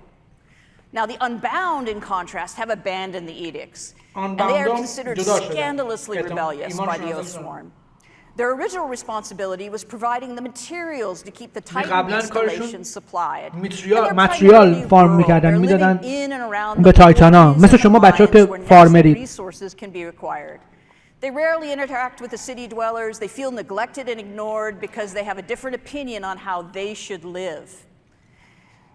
Now, the Unbound, in contrast, have abandoned the edicts, and they are considered scandalously rebellious by the Oathsworn. Their original responsibility was providing the materials to keep the Titan installation supplied. متریال فارم می‌کردن میدادن به تایتانا مثل شما بچه‌ها که فارمرید. They rarely interact with the city dwellers. They feel neglected and ignored because they have a different opinion on how they should live.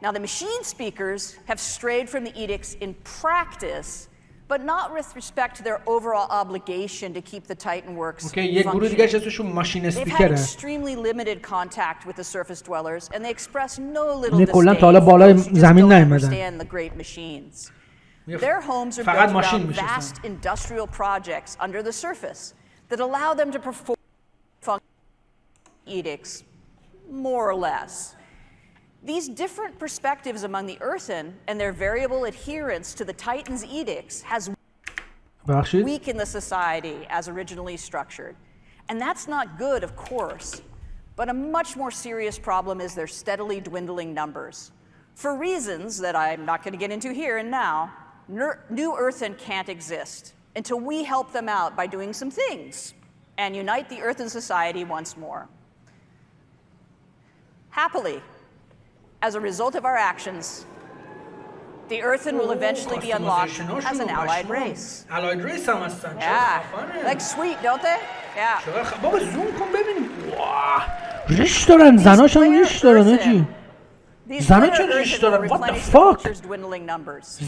Now, the machine speakers have strayed from the edicts in practice, but not with respect to their overall obligation to keep the Titan works functioning. They've had extremely limited contact with the surface dwellers, and they express no little disdain for those who just don't understand the great machines. Their homes are built around vast industrial projects under the surface that allow them to perform edicts, more or less. These different perspectives among the Earthen and their variable adherence to the Titan's edicts has weakened the society as originally structured. And that's not good, of course, but a much more serious problem is their steadily dwindling numbers. For reasons that I'm not going to get into here and now, New Earthen can't exist until we help them out by doing some things and unite the Earthen society once more. Happily, as a result of our actions, the Earthen will eventually be unlocked as an allied race. Allied race هم هستن. Yeah, like sweet, don't they? Yeah. بابا زوم کن ببینیم. ریش دارن زناشون ریش دارن چی؟ زنها چه ریش دارن؟ What the fuck؟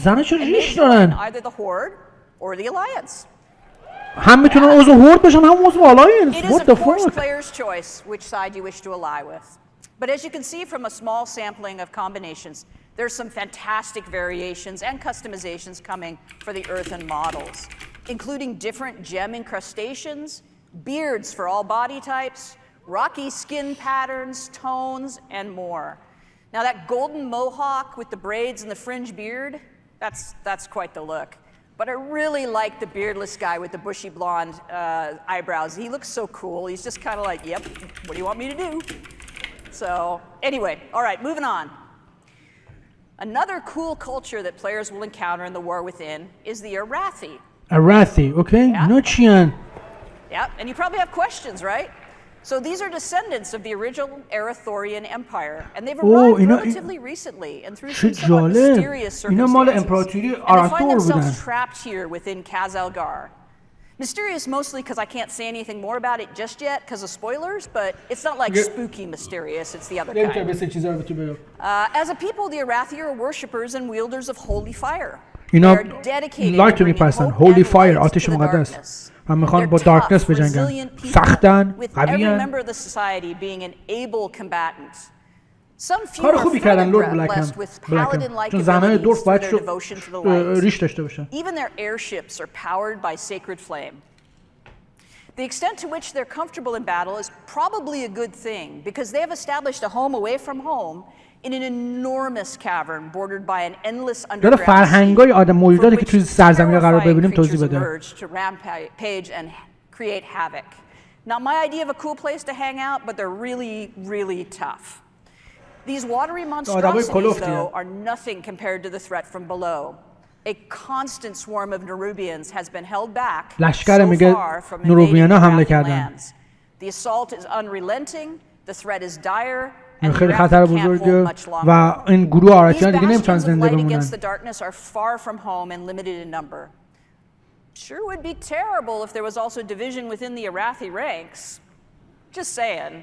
زنها چه ریش دارن؟ هم میتونن عضو هورد بشن هم عضو آلاینس. What the fuck؟ player's choice which side you wish to ally with. But as you can see from a small sampling of combinations, there's some fantastic variations and customizations coming for the Earthen models, including different gem incrustations, beards for all body types, rocky skin patterns, tones, and more. Now that golden mohawk with the braids and the fringe beard, that's quite the look. But I really like the beardless guy with the bushy blonde eyebrows. He looks so cool. He's just kind of like, yep, what do you want me to do? So anyway, all right, moving on. Another cool culture that players will encounter in the War Within is the Arathi. Arathi, okay. Yeah. Yeah, and you probably have questions, right? So these are descendants of the original Arathorian Empire, and they've arrived relatively recently and through some somewhat mysterious circumstances. And they find themselves trapped here within Kazalgar. Mysterious mostly because I can't say anything more about it just yet because of spoilers, but it's not like spooky mysterious, it's the other kind. As a people, the Arathi are worshippers and wielders of holy fire. They are dedicated to bringing hope and light to the darkness. با دارکنس بجنگن سختن قویان member of the society being an able combatant. Some few کار are خوبی کردن لورد blessed with paladin-like چون زنهای abilities دورف through باید their devotion to the light. ریش داشته باشن. Even their airships are powered by sacred flame. The extent to which they're comfortable in battle is probably a good thing because they have established a home away from home in an enormous cavern bordered by an endless underground فرهنگای آدم موجوداتی که توی سرزمین قرار ببینیم توضیح بده. To rampage and create havoc. Not my idea of a cool place to hang out, but they're really, really tough. These watery monstrosities, though, are nothing compared to the threat from below. A constant swarm of Nerubians has been held back so far from invading the lands. The assault is unrelenting, the threat is dire, and the Arathi can't hold much longer. These bastions of light against the darkness are far from home and limited in number. Sure would be terrible if there was also division within the Arathi ranks. Just saying.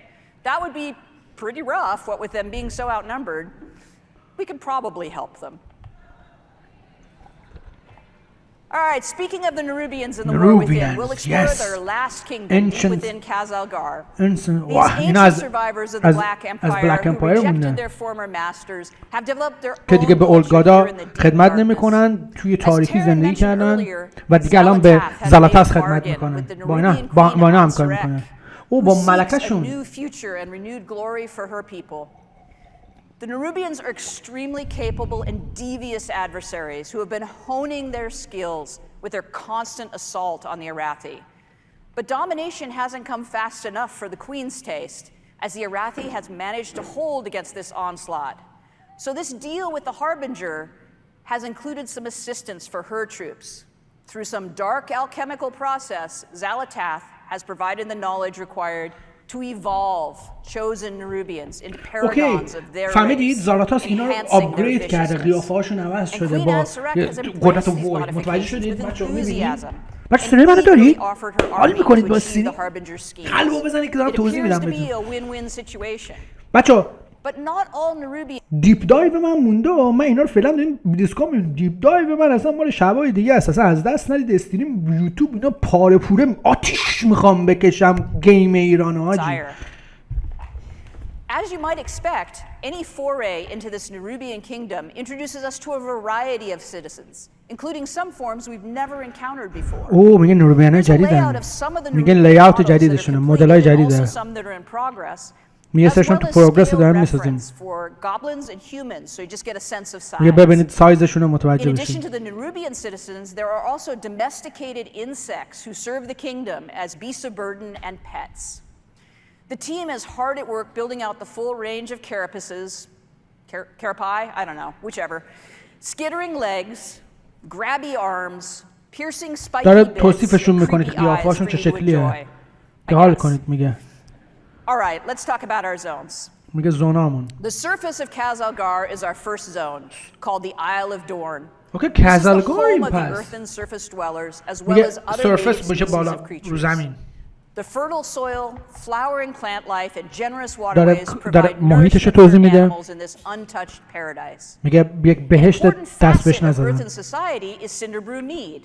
That would be pretty rough, what with them being so outnumbered. We could probably help them. All right, speaking of the Nerubians in the War Within, we'll explore their last kingdom within Kazalgar. These ancient survivors of the Black Empire who rejected their former masters have developed their own دیگه به اولگادا خدمت نمی‌کنن توی تاریکی زندگی کردن و دیگه الان به زلاتاس خدمت می‌کنن با اینا همکاری می‌کنن او با ملکه‌شون The Nerubians are extremely capable and devious adversaries who have been honing their skills with their constant assault on the Arathi. But domination hasn't come fast enough for the Queen's taste, as the Arathi has managed to hold against this onslaught. So this deal with the Harbinger has included some assistance for her troops. Through some dark alchemical process, Zalatath has provided the knowledge required to evolve chosen Nerubians into paragons of their فهمیدید race, زاراتاس اینا رو enhancing their آپگرید کرده، viciousنess. قیافه‌هاشون عوض And شده Queen با Azarek has embraced قدرت these وید. متوجه modifications شدید with بچه‌ها؟ می‌بینید؟ enthusiasm بچه and سینما رو eagerly دارید؟ offered her حال army می‌کنید to با achieve سینما؟ the Harbinger's schemes. قلبو بزنید که دارم It توضیح میدم appears to be بهتون. a win-win situation. بچه‌ها But not all Nerubians دیپ دایو من مونده و من اینا رو فعلا این بلیزکان می‌بینم. دیپ دایو من اصلا مال شبای دیگه است، اصلا از دست ندید. استریم یوتیوب اینا پاره پوره آتیش میخوام بکشم گیم ایران حاجی. As you might expect, any foray into this Nerubian kingdom introduces us to a variety of citizens, including some forms we've never encountered before. اوه میگه نروبیانای جدیدن. میگه لیاوت جدیدشونه، مدل‌های جدیده. میگه سرشون تو پروگرس دارن میسازیم. میگه ببینید سایزشون رو متوجه In بشید. addition to the Nerubian citizens, there are also domesticated insects who serve the kingdom as beasts of burden and pets. The team is hard at work building out the full range of carapaces, carapae, I don't know, whichever, skittering legs, grabby arms, piercing spiky داره bits, توصیفشون میکنه که creepy eyes قیافه‌هاشون for چه you to شکلیه. enjoy. که حال کنید میگه. All right, let's talk about our zones. میگه زونامون. The surface of Kazalgar is our first zone, called the Isle of Dorn. اوکی This is the کازالگار home این of the پس. earth and surface dwellers, as well میگه as other native سرفس میشه species بالا of creatures. رو زمین. The fertile soil, flowering plant life, and generous داره waterways provide محیطش رو nourishment توضیح for میده. animals in this untouched paradise. میگه یک بهشت دست بهش Facet of earth نزدن. and society is cinderbrew mead.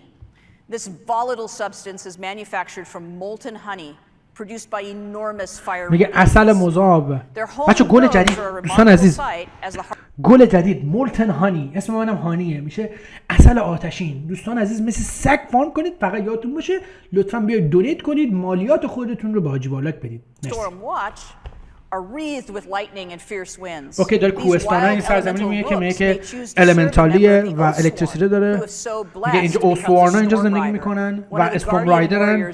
This volatile substance is manufactured from molten honey produced by enormous fire میگه عسل مذاب. بچه گل جدید دوستان عزیز، گل جدید مولتن هانی، اسم منم هانیه، میشه عسل آتشین. دوستان عزیز مثل سگ فارم کنید، فقط یادتون باشه لطفاً بیاید دونیت کنید، مالیات خودتون رو به حاجی والاک بدید. اوکی داره کوهستان‌ها این سرزمینی میگه که المنتالیه و الکتریسیته داره. میگه اینجا اوسوارنا اینجا زندگی میکنن و اسپوم رایدرن.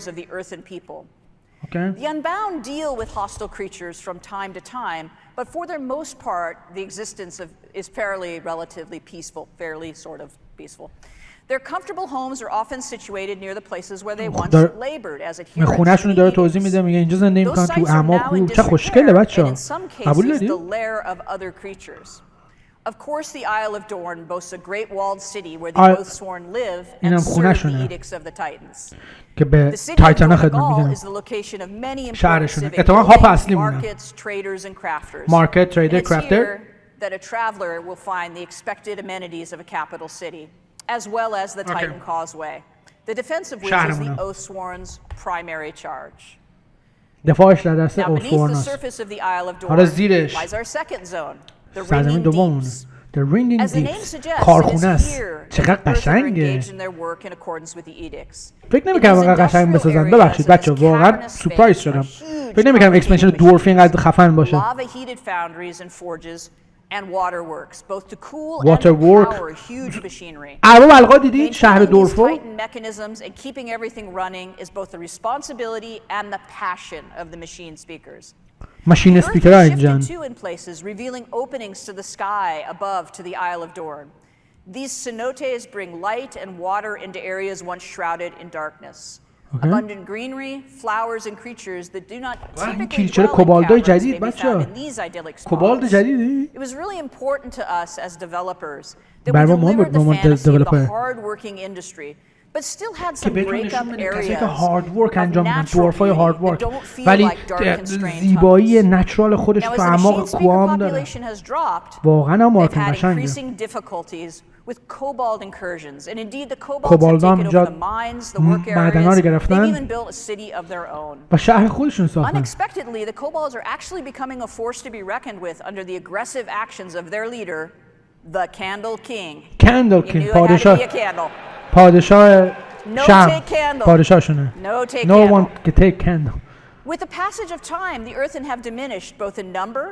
Okay. The Unbound deal with hostile creatures from time to time, but for the most part, the existence is fairly relatively peaceful, fairly sort of peaceful. Their comfortable homes are often situated near the places where they once labored as adherents. خونه‌شون داره توضیح میده، میگه اینجا زندگی میکنن تو اعماق. چه خوشگله بچه‌ها. قبول دارید؟ The lair of other creatures. Of course, the Isle of Dorn boasts a great walled city where the Oathsworn live and serve the edicts of the Titans. که به تایتانا خدمت میدن. شهرشونه. اتفاقا هاپ اصلی مونه. مارکت، تریدر، کرافتر. That a traveler will find the expected amenities of a capital city, as well as the Titan Causeway, the defense of which is the Oathsworn's primary charge. دفاعش در دست Now, beneath the اوسوارناست. surface of the Isle of حالا Dorn زیرش lies our second zone, the سرزمین Ringing دومونه. Deeps. The Ringing As the name Deeps. suggests, it کارخونه is است. here that چقدر the Earth are قشنگه. engaged in their work in accordance with the edicts. فکر نمی‌کردم واقعا قشنگ بسازن. ببخشید بچه‌ها واقعا سورپرایز شدم. فکر نمی‌کردم اکسپنشن دورفی اینقدر خفن باشه. Lava heated foundries and forges and waterworks, both to cool and to power huge machinery. ارباب العاده دیدید شهر دورفو؟ Mechanisms and keeping everything running is both the responsibility and the passion of the machine speakers. ماشین اسپیکر ها اینجان. In places revealing openings to the sky above to the Isle of Dorn. These cenotes bring light and water into areas once shrouded in darkness. Abundant greenery, flowers and creatures that do not typically dwell in caverns may be found in these idyllic spots. It was really important to us as developers that we delivered the fantasy of the hard-working industry, but still had some break-up areas of natural beauty that don't feel like dark constrained زیبایی نچرال خودش تو اعماق کوام داره. واقعا هم مارکن قشنگه. with cobalt incursions, and indeed the kobolds have taken over the mines, the work areas. They've even built a city of their own. و شهر خودشون ساختن. Unexpectedly, the kobolds are actually becoming a force to be reckoned with under the aggressive actions of their leader, the Candle King. Candle King, پادشاه شهر. پادشاهشونه. No one can take candle. With the passage of time, the earthen have diminished both in number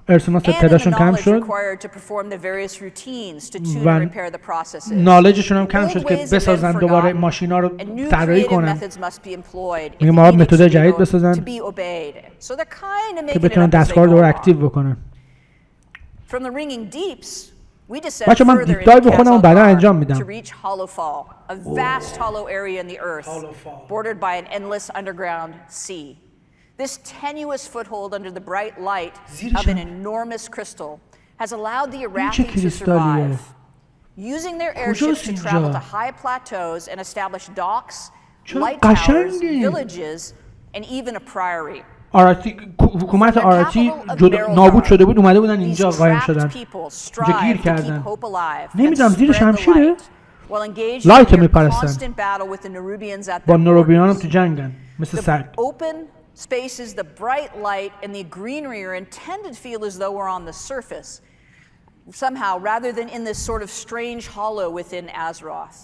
ارسونات تعدادشون کم شد و نالجشون هم کم شد که بسازن دوباره ماشینا رو طراحی کنن. میگه ما متد جدید بسازن که بتونن دستگاه رو دوباره اکتیو بکنن. بچه من دیپ دایو خودم بعدا انجام میدم. To reach Hollowfall, a vast hollow area in the earth, bordered by an endless underground sea. This tenuous foothold under the bright light of an enormous crystal has allowed the Arathi to survive, using their airships to travel to high plateaus and establish docks, light towers, villages, and even a priory. حکومت آراتی نابود شده بود، اومده بودن اینجا قایم شدن، اینجا گیر کردن. نمیدونم زیر شمشیره؟ لایت میپرستن، با نروبیان هم تو جنگن مثل سگ. Spaces, the bright light and the greenery are intended to feel as though we're on the surface, somehow, rather than in this sort of strange hollow within Azeroth.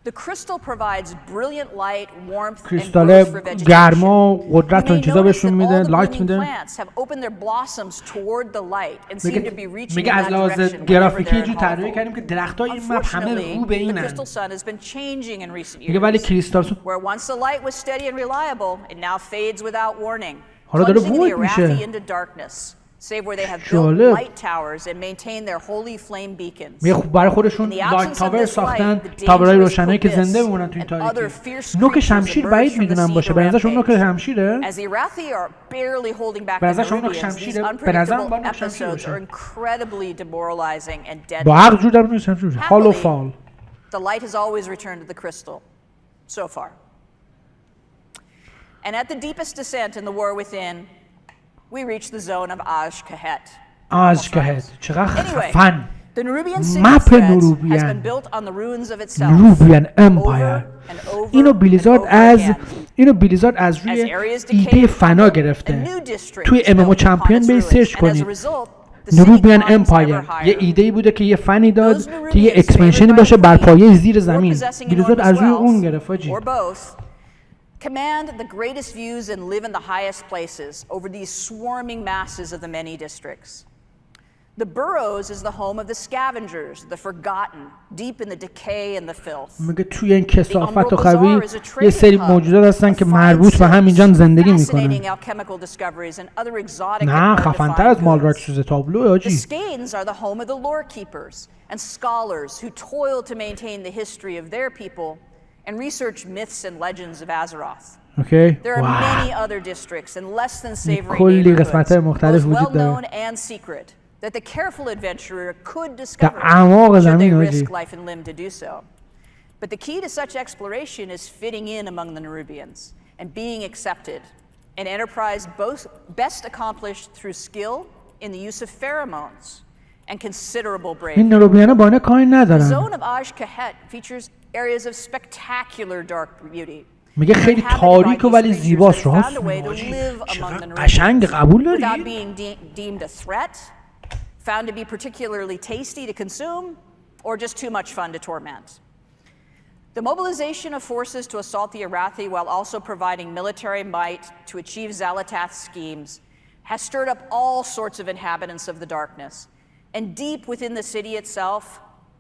The crystal provides brilliant light, warmth, and growth for vegetation. گرما و قدرت و چیزا بهشون میده، لایت میده. میگه از لحاظ گرافیکی جو طراحی کردیم که درختای این مپ همه رو به اینن. میگه ولی کریستال حالا داره وید میشه. save where they have built light towers and maintain their holy flame beacons. میگه خب برای خودشون لایت تاور ساختن، تاورای روشنایی که زنده بمونن تو این تاریکی. نوک شمشیر بعید میدونم باشه، به نظرشون نوک شمشیره؟ به نظرشون نوک شمشیره؟ به نظرم با نوک شمشیر باشه. با عقل جور در نوک شمشیر باشه. هالو فال. The light has always returned to the crystal, so far. And at the deepest descent in the war within, we reach the zone of Azkahet. Azkahet. چقدر خفن. The Nerubian city has been built on the ruins of itself. Nerubian Empire. اینو بلیزاد از روی ایده فنا گرفته. توی MMO چمپیون به سرچ کنید. نروبیان امپایر یه ایده‌ای بوده که یه فنی داد که یه اکسپنشنی باشه بر پایه زیر زمین. بلیزاد از روی اون گرفت آجی. Command the greatest views and live in the highest places over these swarming masses of the many districts. The Burrows is the home of the scavengers, the forgotten, deep in the decay and the filth. میگه توی این کثافت و خبی یه سری موجودات هستن که مربوط به همینجا زندگی میکنن. نه خفن‌تر از مالراک سوز تابلو آجی. The Skanes are the home of the lore keepers and scholars who toil to maintain the history of their people and research myths and legends of Azeroth. Okay. There are many other districts and less than savory neighborhoods, both well-known and secret, that the careful adventurer could discover should they risk life and limb to do so. But the key to such exploration is fitting in among the Nerubians and being accepted, an enterprise both best accomplished through skill in the use of pheromones and considerable bravery. The zone of Azkahet features areas of spectacular dark beauty. میگه خیلی تاریک و ولی زیباست. راست میگه. قشنگ قبول داری؟ Without being deemed a threat, found to be particularly tasty to consume, or just too much fun to torment. The mobilization of forces to assault the Arathi while also providing military might to achieve Xalatath's schemes has stirred up all sorts of inhabitants of the darkness. And deep within the city itself,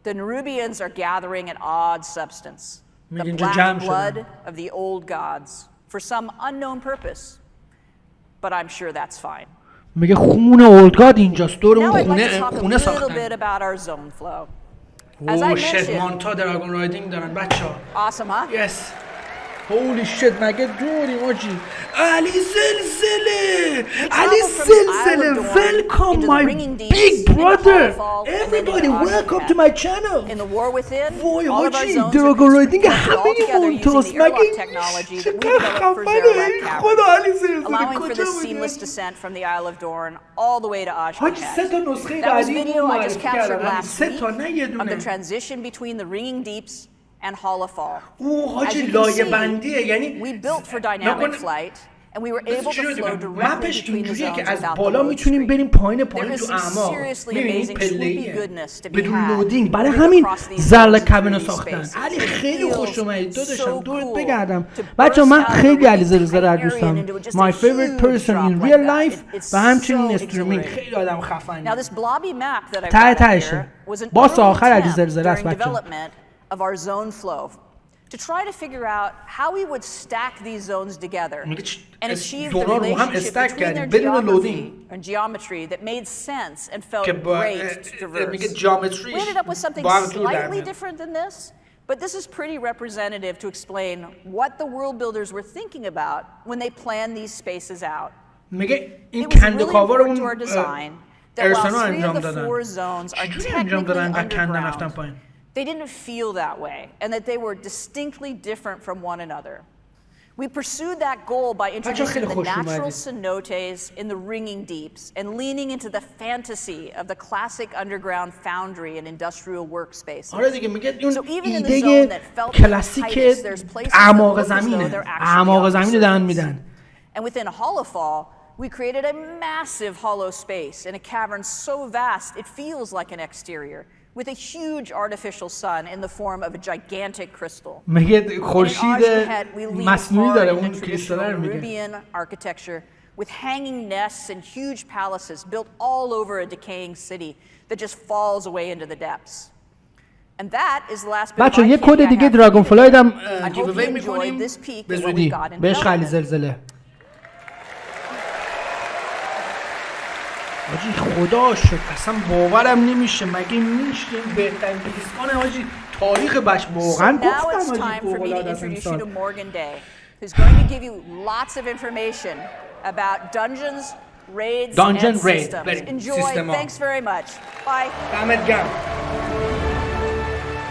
the Nerubians are gathering an odd substance, the black blood of the old gods, for some unknown purpose. But I'm sure that's fine. میگه خون اولدگاد اینجاست، دور اون خونه ساختن. As I mentioned, مانتا دراگون رایدینگ دارن بچه‌ها. Awesome, huh? Yes. Holy shit, مگه دوریم آجی. علی زلزله. Welcome my big brother. Everybody welcome to my channel. In the war within, وای all of our آجی zones دراگون رایدینگ are all together using the airlock technology that we developed for Zerlak خدا علی زلزله allowing for the seamless descent from the Isle of Dorne all the way to حاجی سه Azkahet. تا نسخه That was بعدی video I just captured کردم. last سه تا نه یه week of دونه. the transition between the Ringing Deeps and Hollowfall. حاجی لایه بندیه یعنی we built for dynamic flight and we were able to flow directly between the zones که از without the بالا load میتونیم screen. بریم پایین There تو is some اعماق. seriously می‌بینید amazing swoopy پله‌ایه goodness to be بدون had لودینگ. برای living همین across these زرل zones and کابینو 3D ساختن. spaces. علی It خیلی feels خوش اومدید داداشم so دورت cool بگردم. to بچه‌ها burst من out of خیلی the علیزاده رو tiny دوستم. area into just My a favorite huge person drop in like real that. life It's و همچنین so استریمینگ exhilarating. خیلی آدم خفنی. Now this blobby map that I تهشه. was an باس early آخر attempt علیزاده during است بچه‌ها. development of our zone flow to try to figure out how we would stack these zones together and achieve the relationship between their geography and geometry that made sense and felt great to traverse. We ended up with something slightly different than this, but this is pretty representative to explain what the world builders were thinking about when they planned these spaces out. It was really important to our design that while 3 of the 4 zones are technically underground, they didn't feel that way, and that they were distinctly different from one another. We pursued that goal by introducing the natural cenotes in the ringing deeps and leaning into the fantasy of the classic underground foundry and industrial workspaces. So even in the zone that felt the tightest, there's places that look as though they're actually on the surface. And within Hollowfall, we created a massive hollow space in a cavern so vast it feels like an exterior, with a huge artificial sun in the form of a gigantic crystal. میگه خورشید مصنوعی داره اون کریستال رو میگه. Nubian architecture with hanging nests and huge palaces built all over a decaying city that just falls away into the depths. And that is the last bit of بچه یه کد دیگه دراگون فلاید هم گیووی می‌کنیم به زودی بهش خیلی زلزله. آجی خدا شد اصلا باورم نمیشه مگه میشه این بهترین بلیزکان آجی تاریخ بش واقعا گفتم آجی فوق‌العاده است امسال. who's going to give you lots of information about dungeons, raids, and systems. Enjoy. Thanks very much. Bye. دمت گرم.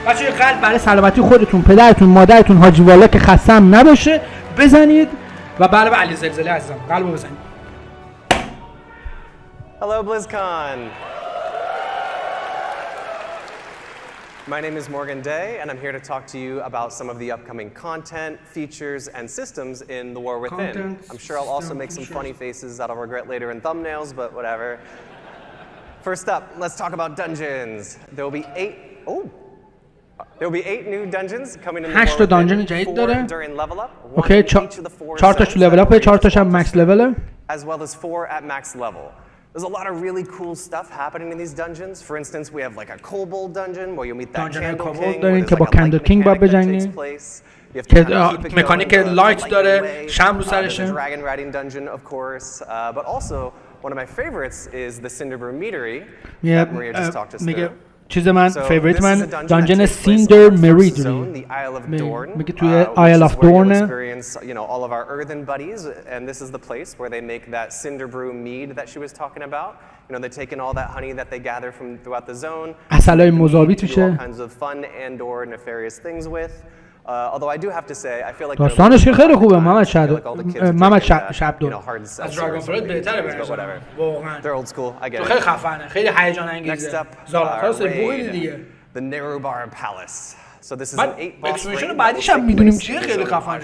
بچه‌ها قلب برای سلامتی خودتون، پدرتون، مادرتون، حاجی والا که خسته هم نباشه بزنید و برای علی زلزله عزیزم قلبو بزنید. Hello, Blizzcon. My name is Morgan Day, and I'm here to talk to you about some of the upcoming content, features, and systems in The War Within. I'm sure I'll also make some funny faces that I'll regret later in thumbnails, but whatever. First up, let's talk about dungeons. There will be 8 new dungeons coming in The War Within, 4 during level up, 1 in each of the 4 zones, as well as 4 at max level. There's a lot of really cool stuff happening in these dungeons. For instance, we have like a kobold dungeon where you'll meet that Candle King, where there's like a light mechanic that takes place. You have to kind of keep it going with the dragon riding dungeon, of course. But also, one of my favorites is the Cinderbrew Meadery that Maria just talked us through. چیز من فیوریت من دانجن سیندر مریدری میگه توی آیل آف دورن all of our earthen buddies, and this is the place where they make that Cinderbrew mead that she was talking about. You know, they take in all that honey that they gather from throughout the zone. عسلای مذابی توشه. All kinds of fun and or nefarious things with. Although I do have to say, I feel like داستانش که خیلی خوبه محمد شبدو از دراگون فلاید بهتره برای واقعا. They're old school. I get it. خیلی خفنه خیلی هیجان انگیزه. زالات‌ها سوپویل دیگه. The Nerubar Palace. So this is an 8 boss اکتیویژن بعدیش هم میدونیم چیه خیلی خفنه.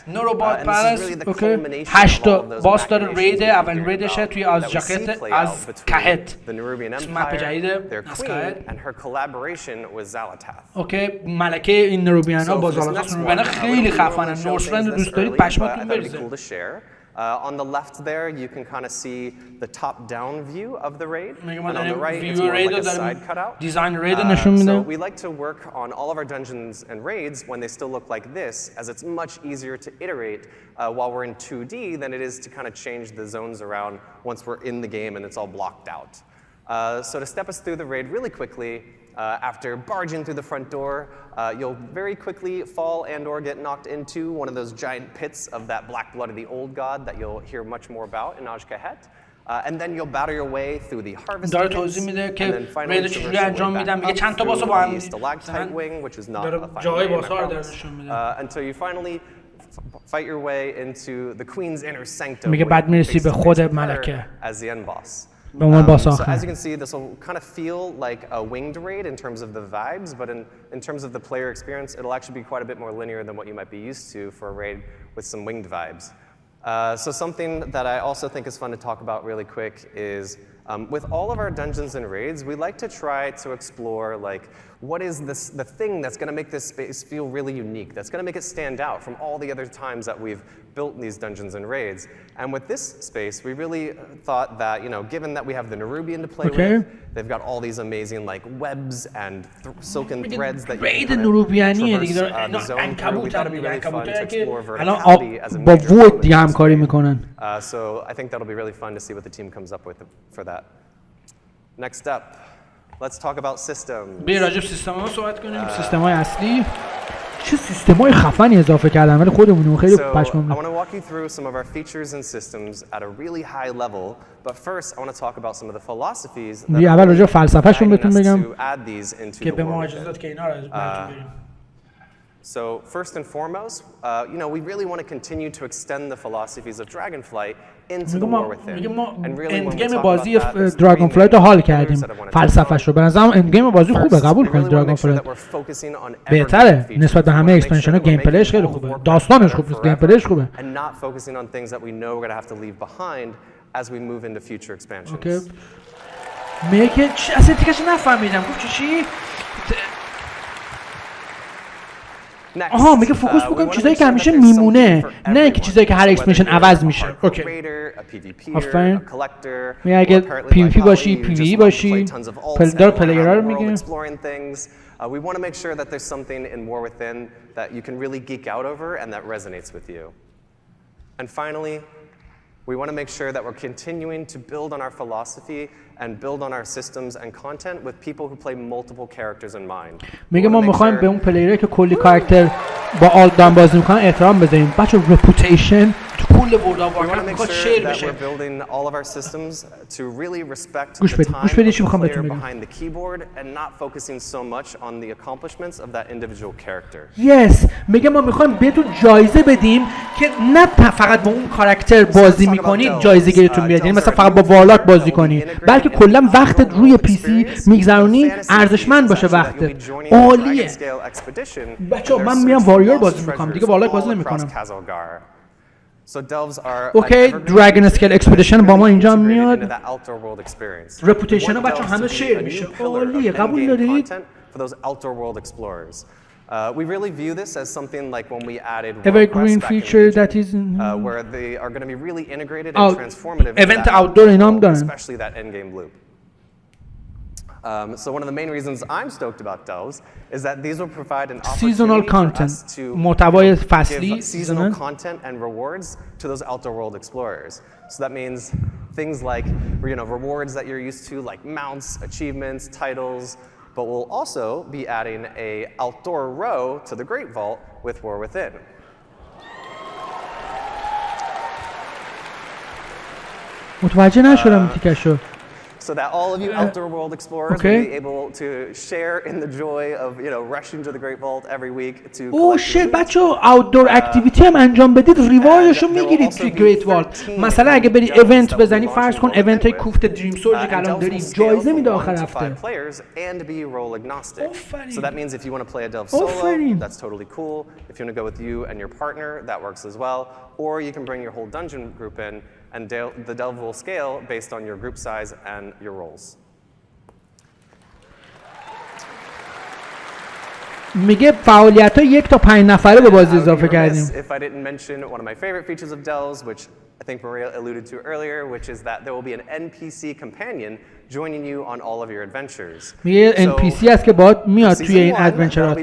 نروبار پالاس اوکی 8 باس داره رید اول ریدشه توی از جاکت از کهت مپ جدیده از کهت اوکی ملکه این نروبیانا با زالات‌ها نروبیانا خیلی خفنه. نورسلند دوست دارید پشماتون بریزه. On the left there, you can kind of see the top-down view of the raid, and on the right, it's more like a side cutout. So we like to work on all of our dungeons and raids when they still look like this, as it's much easier to iterate while we're in 2D than it is to kind of change the zones around once we're in the game and it's all blocked out. So to step us through the raid really quickly, after barging through the front door, you'll very quickly fall and or get knocked into one of those giant pits of that black blood of the old god that you'll hear much more about in Ajkahet. And then you'll battle your way through the harvest pits, and then finally the stalactite wing, which is not a final game, until you finally fight your way into the Queen's inner sanctum, as the end boss. So as you can see, this will kind of feel like a winged raid in terms of the vibes, but in terms of the player experience, it'll actually be quite a bit more linear than what you might be used to for a raid with some winged vibes. So something that I also think is fun to talk about really quick is with all of our dungeons and raids, we like to try to explore like what is the thing that's going to make this space feel really unique, that's going to make it stand out from all the other times that we've built these dungeons and raids. And with this space, we really thought that, you know, given that we have the Nerubian to play with, They've got all these amazing like webs and silken threads that you can نوروبیانیه دیگه داره عنکبوت هم دیگه عنکبوتایی که الان با وود دیگه همکاری میکنن. So I think that'll be really fun to see what the team comes up with for that. Next up, let's talk about systems. بیا راجع به سیستم‌ها صحبت کنیم. سیستم‌های اصلی. چه سیستم‌های خفنی اضافه کردن ولی خودمون خیلی پشمام. I want to walk you through some of our features and systems at a really high level, but first I want to talk about some of the philosophies that اول راجع به فلسفه‌شون بهتون بگم که به ما اجازه داد که اینا رو براتون بگیم. So first and foremost, you know, we really want to continue to extend the philosophies of Dragonflight into the war within. And really when we talk بازی دراگونفلایت رو حال کردیم فلسفه‌ش رو. به نظرم اند گیم بازی خوبه قبول کنید دراگونفلایت. بهتره نسبت به همه اکسپنشن‌ها گیم پلیش خیلی خوبه. داستانش خوبه، گیم پلیش خوبه. And not focusing on things that we know we're going to have to leave behind as we move into future expansions. Okay. میگه اصلا تیکش نفهمیدم. گفت چی؟ آها میگه فوکوس بکنم چیزایی که همیشه میمونه نه اینکه چیزایی که هر اکسپنشن عوض میشه. اوکی. آفرین. میگه اگه پی وی پی باشی پی وی باشی دار پلیرها رو میگه. We want to make sure that there's something in War Within that you can really geek out over and that resonates with you. And finally, we want to make sure that we're continuing to build on our philosophy and build on our systems and content with people who play multiple characters in mind. میگه ما میخوایم به اون پلیرایی که کلی کاراکتر با آلت دان بازی میکنن احترام بذاریم. بچه رپوتیشن تو کل ورلد اف وارکرافت میخواد شیر بشه. گوش بدید چی میخوام بهتون بگم. Yes میگه ما میخوایم بهتون جایزه بدیم که نه فقط با اون کاراکتر بازی میکنید جایزه گیرتون بیاد. یعنی مثلا فقط با وارلاک بازی کنید بلکه کلا وقتت روی پی سی میگذرونی ارزشمند باشه وقتت. عالیه. بچه‌ها من میام واریور بازی میکنم دیگه وارلاک بازی نمیکنم. اوکی دراگون اسکیل اکسپدیشن با ما اینجا میاد. رپوتیشن بچه‌ها همه شیر میشه. عالیه قبول دارید؟ We really view this as something like when we added evergreen feature that is where they are going to be really integrated and transformative. Event outdoor اینام دارن. Especially that end game loop. So one of the main reasons I'm stoked about Delves is that these will provide an opportunity for us to give seasonal content and rewards to those outdoor world explorers. So that means things like rewards that you're used to like mounts, achievements, titles, but we'll also be adding a outdoor row to the Great Vault with War Within. متوجه نشدم تیکشو. So that all of you outdoor world explorers will be able to share in the joy of rushing to the Great Vault every week to Oh shit بچه‌ها outdoor activity هم انجام بدید ریواردشو میگیرید توی گریت والت. مثلا اگه بری ایونت بزنی فرض کن ایونت کوفت دریم سورج که الان داریم جایزه میده آخر هفته. So that means if you want to play a Delve solo that's totally cool. If you want to go with you and your partner that works as well. Or you can bring your whole dungeon group in and the Delve will scale based on your group size and your roles. میگه فعالیت‌ها 1 تا 5 نفره به بازی اضافه کردیم. If I didn't mention one of my favorite features of Delves, which I think Maria alluded to earlier, which is that there will be an NPC companion joining you on all of your adventures. میگه NPC است که باهات میاد توی این ادونچرات.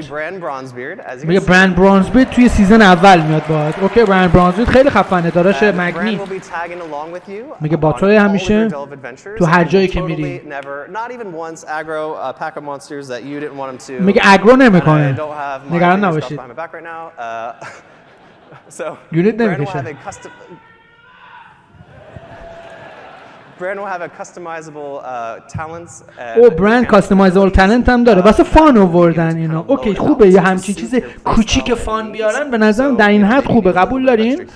میگه برند برانزبیرد توی سیزن اول میاد باهات. اوکی برند برانزبیرد خیلی خفنه داداش مگنی. میگه با تو همیشه تو هر جایی که میری. میگه اگرو نمیکنه. نگران نباشید. یونیت نمیکشه. Brand will have a customizable talents. برند کاستمایزبل تالنت هم داره. واسه فان آوردن اینا. اوکی خوبه یه همچین چیز کوچیک فان بیارن به نظرم در این حد خوبه. قبول دارین؟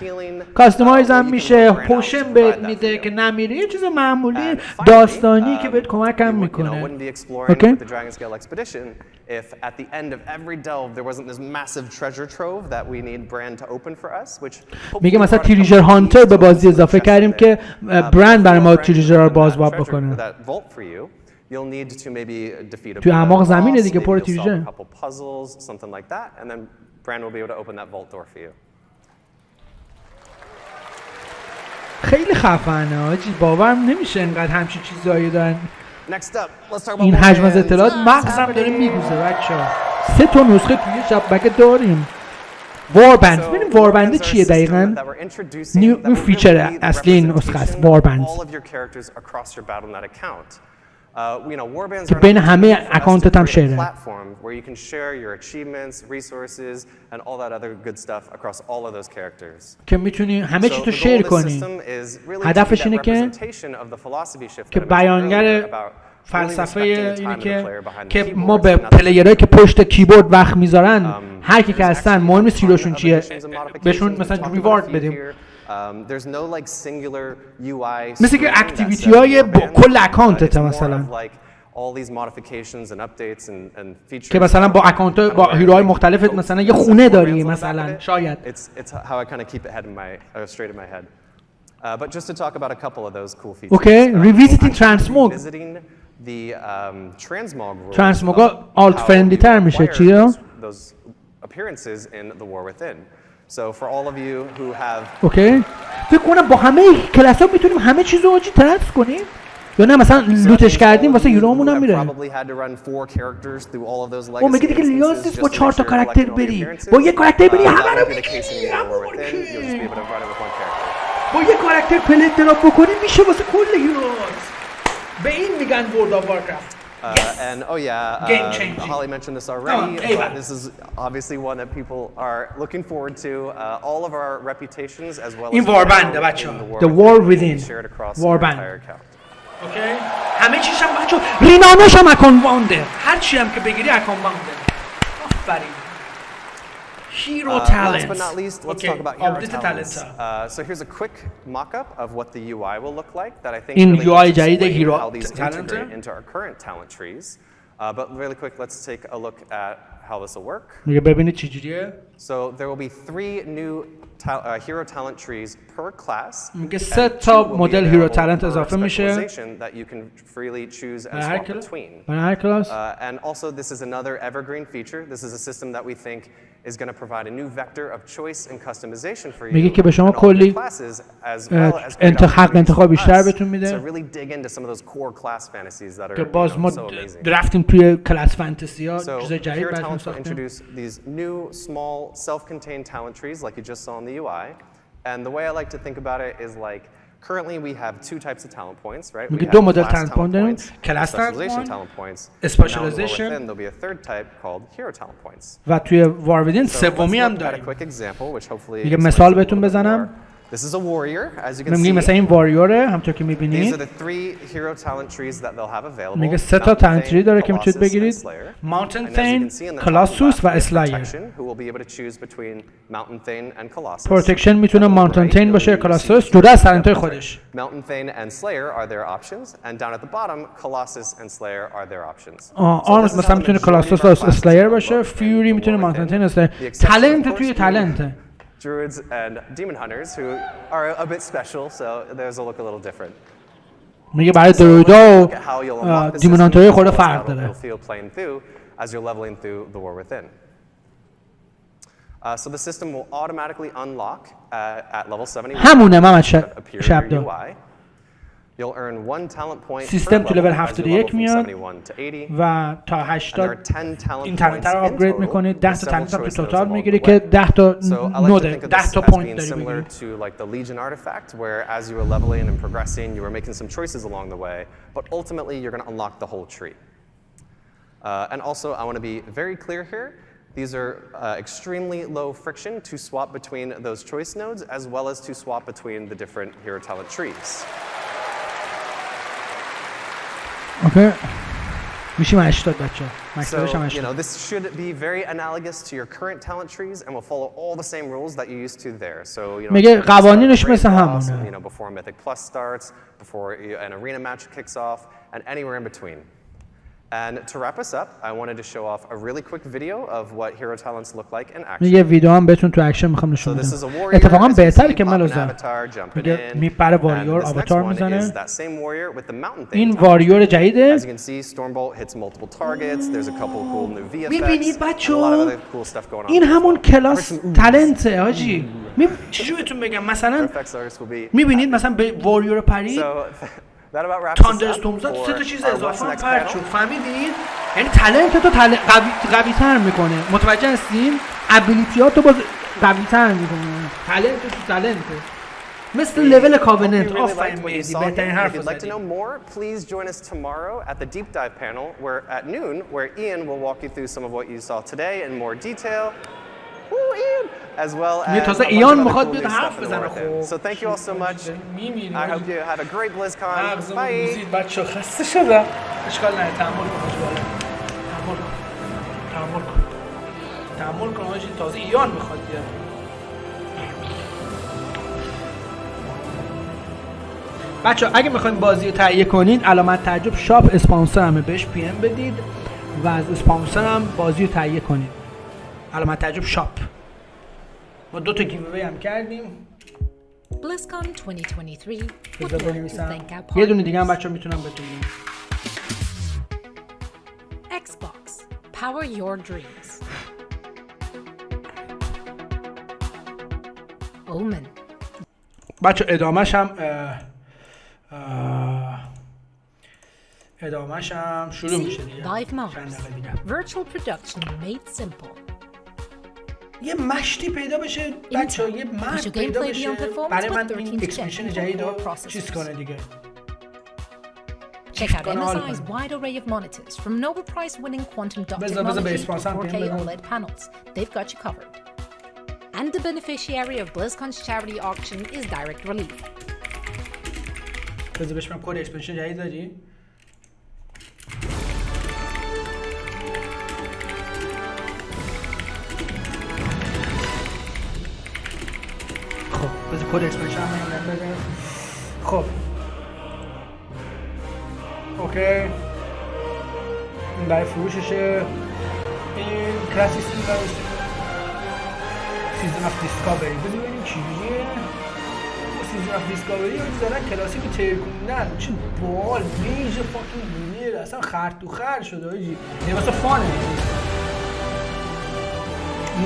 کاستمایز هم میشه. پوشن بهت میده که نمیری. یه چیز معمولی داستانی که بهت کمک هم میکنه. اوکی. If at the end of every delve there wasn't this massive treasure trove that we need Brand to open for us, which میگه مثلا تریژر هانتر به بازی اضافه کردیم که برند برای ما تریژر رو باز بکنه. You'll need to maybe defeat a توی اعماق زمینه دیگه پر تریژر. puzzles, something like that, and then Brand will be able to open that vault door for you. خیلی خفنه آجی باورم نمیشه انقدر همچین چیزایی دارن این حجم از اطلاعات مغزم داره میگوزه بچه‌ها. 3 تا نسخه توی شبکه داریم. واربند. ببینیم واربند چیه دقیقاً؟ این فیچر اصلی این نسخه است، واربند. که بین همه اکانتت هم شیره. که میتونی همه چی تو شیر کنی. هدفش اینه که بیانگر فلسفه اینه که ما به پلیرهایی که پشت کیبورد وقت میذارن هر کی که هستن مهم نیست هیروشون چیه بهشون مثلا ریوارد بدیم. مثل که اکتیویتی های کل اکانتت مثلا که مثلا با اکانت با هیروهای مختلف مثلا یه خونه داری مثلا شاید. Okay, revisiting transmog. ترانسموگا آلت فرندلی تر میشه چیه؟ اوکی. فکر کنم با همه کلاس ها میتونیم همه چیز رو آجی ترنس کنیم یا نه مثلا لوتش کردیم واسه هیرومون هم میره. او میگه دیگه نیاز نیست با 4 تا کاراکتر بری، با یک کاراکتر بری همه رو میگیری. با یک کاراکتر پلت دراپ بکنی میشه واسه کل هیروز. به این میگن ورلد آف وارکرفت. And oh yeah, Holly mentioned this already, but this is obviously one that people are looking forward to. All of our reputations as well as in Warband, the war within Warband. Okay. همه چیش هم بچه رینانوش هم اکان بانده. هر چی هم که بگیری اکان بانده. آفرین. Hero talents. Last but not least, let's talk about hero talents. So here's a quick mock-up of what the UI will look like that I think really explains how these integrate into our current talent trees. But really quick, let's take a look at how this will work. So there will be 3 new hero talent trees per class. میگه 3 تا مدل هیرو تالنت اضافه میشه. that you can freely choose and swap between. And also this is another evergreen feature. This is a system that we think is going to provide a new vector of choice and customization for you. میگه که به شما کلی انتخاب بیشتر بهتون میده. So really dig into some of those core class fantasies that are که باز ما رفتیم توی کلاس فانتزی ها چیزای جدید براتون ساختیم. Introduce these new small self-contained talent trees like you just saw in the UI. And the way I like to think about it is like currently we have 2 types of talent points, right? We have class talent points, specialization talent points, specialization. Then there'll be a 3rd type called hero talent points. و توی وارویدین سومی هم داریم. میگه مثال بهتون بزنم. This is a warrior, as you can see. مثلا این واریوره همونطور که می‌بینید. These are the 3 hero talent trees that they'll have available. میگه 3 تا talent tree داره که میتونید بگیرید. Mountain Thane, کلاسوس و اسلایر. Who will be able to choose between Mountain Thane and Colossus. Protection میتونه Mountain Thane باشه کلاسوس جدا از talent‌های خودش. Mountain Thane and Slayer are their options, and down at the bottom, Colossus and Slayer are their options. آرمز مثلا میتونه کلاسوس و اسلایر باشه، فیوری میتونه Mountain Thane اسلایر. talent توی talent. Druids and demon hunters who are a bit special, so theirs will look a little different. میگه برای درویدا و دیمون هانترهای خورده فرق داره. As you're leveling through the war within. So the system will automatically unlock at level 71. همونه محمد شبدا. You'll earn 1 talent point سیستم تو لول 71 میاد و تا 80 این تالنت رو آپگرید میکنید. 10 تا تالنت هم تو توتال میگیری که 10 تا نوده 10 تا پوینت داری میگیری. to like the Legion artifact where as you were leveling and progressing you were making some choices along the way, but ultimately you're going to unlock the whole tree. And also I want to be very clear here. These are extremely low friction to swap between those choice nodes as well as to swap between the different hero talent trees. Okay. میشیم 80 بچه. So, this should be very analogous to your current talent trees and will follow all the same rules that you're used to there. So, میگه قوانینش مثل همونه. Before Mythic Plus starts, before an arena match kicks off, and anywhere in between. And to wrap us up, I wanted to show off a really quick video of what hero talents look like in action. یه ویدیو هم بهتون تو اکشن میخوام نشون بدم. اتفاقا بهتره که ملوزا میگه میپره واریور آواتار میزنه. این واریور جدیده. میبینید بچه‌ها این همون کلاس تالنته حاجی. چجوری بهتون بگم مثلا میبینید مثلا به واریور پرید تاندرستورم زد 3 تا چیز اضافه هم پرت شد. فهمیدین؟ یعنی تالنت تو قوی تر میکنه. متوجه هستین؟ ابیلیتیات تو باز قوی تر میکنه. تالنت تو تالنت مثل لول کاوننت. آفرین مهدی، بهترین حرف If you'd like to know more, please join us tomorrow at the deep dive panel where at noon, where Ian will walk you through some of what you saw today in more detail. Woo, Ian! As well as تازه ایان میخواد بیاد حرف بزنه. خب So thank you all so much. I hope you have a great Blizzcon. Bye. بچه‌ها خسته شدم. اشکال نداره، تحمل کن. تحمل کن حاجی، تازه ایان میخواد بیاد. بچه‌ها اگه میخواین بازی رو تهیه کنید علامت تعجب شاپ اسپانسرمه، بهش پی ام بدید و از اسپانسرم بازی رو تهیه کنید. علامت تعجب شاپ. ما 2 تا گیووی هم کردیم. Blizzcon 2023 یه دونه دیگه هم بچه‌ها میتونم بهتون بگم. Xbox Power Your Dreams. Omen. بچه ادامهش هم شروع میشه دیگه. Live models. Virtual production made simple. یه مشتی پیدا بشه بچه‌ها، یه مرد پیدا بشه برای من این اکسپنشن جدید رو چیز کنه دیگه. Check out MSI's wide array of monitors from Nobel Prize winning quantum dot technology to 4K OLED panels. They've got you covered. And the beneficiary of BlizzCon's charity auction is Direct Relief. بذار بهش من کد اکسپنشن جدید دادی؟ خب بذار کد اکسپنشن هم بگم. خب اوکی، این برای فروششه. این کلاسیک سیزن اف دیسکاوری. بذار ببینیم چیه. سیزن اف دیسکاوری رو میذارن کلاسیک رو ترکوندن. چه بال ویژه فاکین وینیر، اصلا خر تو خر شده حاجی. این واسه فانه.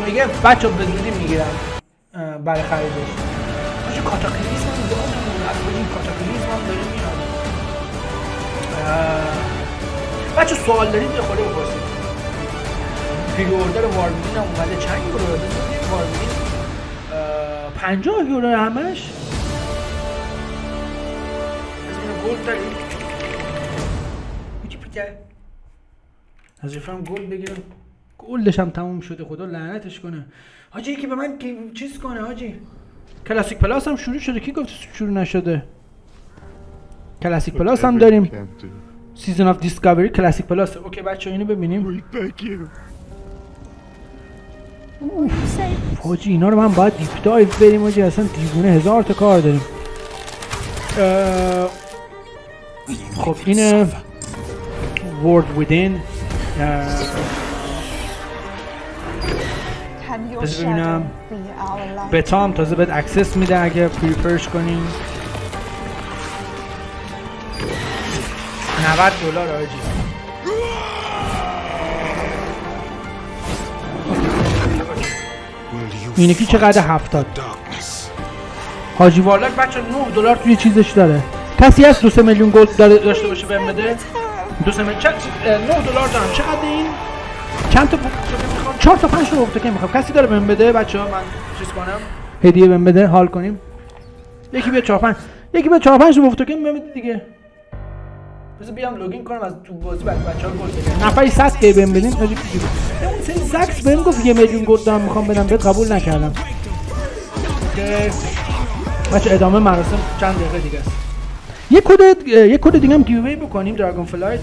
میگه بچه‌ها به زودی میگیرم برای خریدش. حاجی کاتاکلیزم هم دارم. اصلا کاتاکلیزم هم داره میاد. بچه سوال دارید یه خورده بپرسید. پری اوردر وارمین هم اومده. چند یورو بزنید وارمین؟ 50 یورو همش. از گلد دارید؟ از رفرم گلد بگیرم. گلدش هم تموم شده، خدا لعنتش کنه. حاجی یکی به من چیز کنه حاجی. کلاسیک پلاس هم شروع شده. کی گفت شروع نشده؟ کلاسیک پلاس هم داریم. سیزن آف دیسکاوری کلاسیک پلاس. اوکی بچه‌ها اینو ببینیم. حاجی اینا رو من باید دیپ دایو بریم حاجی، اصلا دیوونه 1000 تا کار داریم. خب اینه ورلد ویدین. بذار ببینم بتا هم تازه بهت اکسس میده اگه پریفرش کنیم. $90 آجی. اینکی چقدر 70. حاجی والاک بچه $9 توی چیزش داره. کسی هست 2 میلیون گلد داشته باشه بهم بده؟ 2 میلیون $9 دارم. چقدر این؟ چند تا میخوام؟ 4 تا 5 تا وقت که میخوام. کسی داره بهم بده بچه‌ها من چیز کنم؟ هدیه بهم بده حال کنیم. یکی بیا 4 5 تا وقت که بهم بده دیگه. بذار بیام لوگین کنم از تو بازی بچه‌ها گل بدن. نفری 100 کی بهم بدین حاجی. اون سری زکس بهم گفت 1 میلیون گلد دارم میخوام بدم بهت، قبول نکردم. بچه ادامه مراسم چند دقیقه دیگه است. یه کد دیگه هم گیووی بکنیم. دراگون فلایت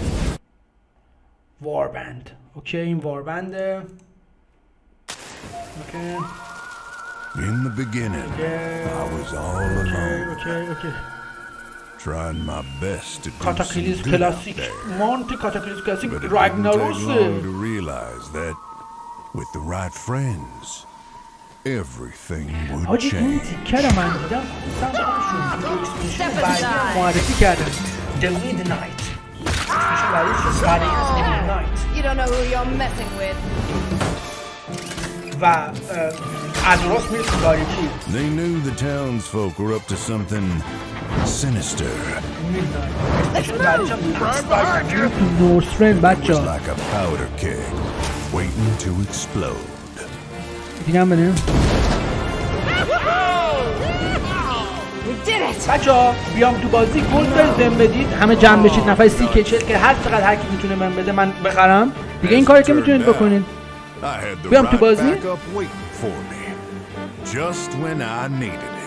واربند. اوکی این واربنده. اوکی. In the beginning, I was all alone. Okay. Trying my best to do Cataclysm some good Classic. out there. Monte Cataclysm Classic. But it didn't take long to Ragnarok. realize that with the right friends, everything would حاجی این change. تیکه رو من دیدم اکسپنشن بعدی معرفی کردم. The Midnight. اکسپنشن بعدی شد بعدی از The Midnight. You don't know who you're messing with. و از راست میرسه تاریکی. They knew the townsfolk were up to something sinister. North friend بچه ها. Like a powder keg waiting to explode. دیگه هم بنیم. بچه ها بیام تو بازی گلد بهم بدید همه جمع بشید نفر 30 40 که هر چقدر هر کی میتونه من بده من بخرم دیگه این کاری که میتونید بکنید بیام تو بازی Just when I needed it.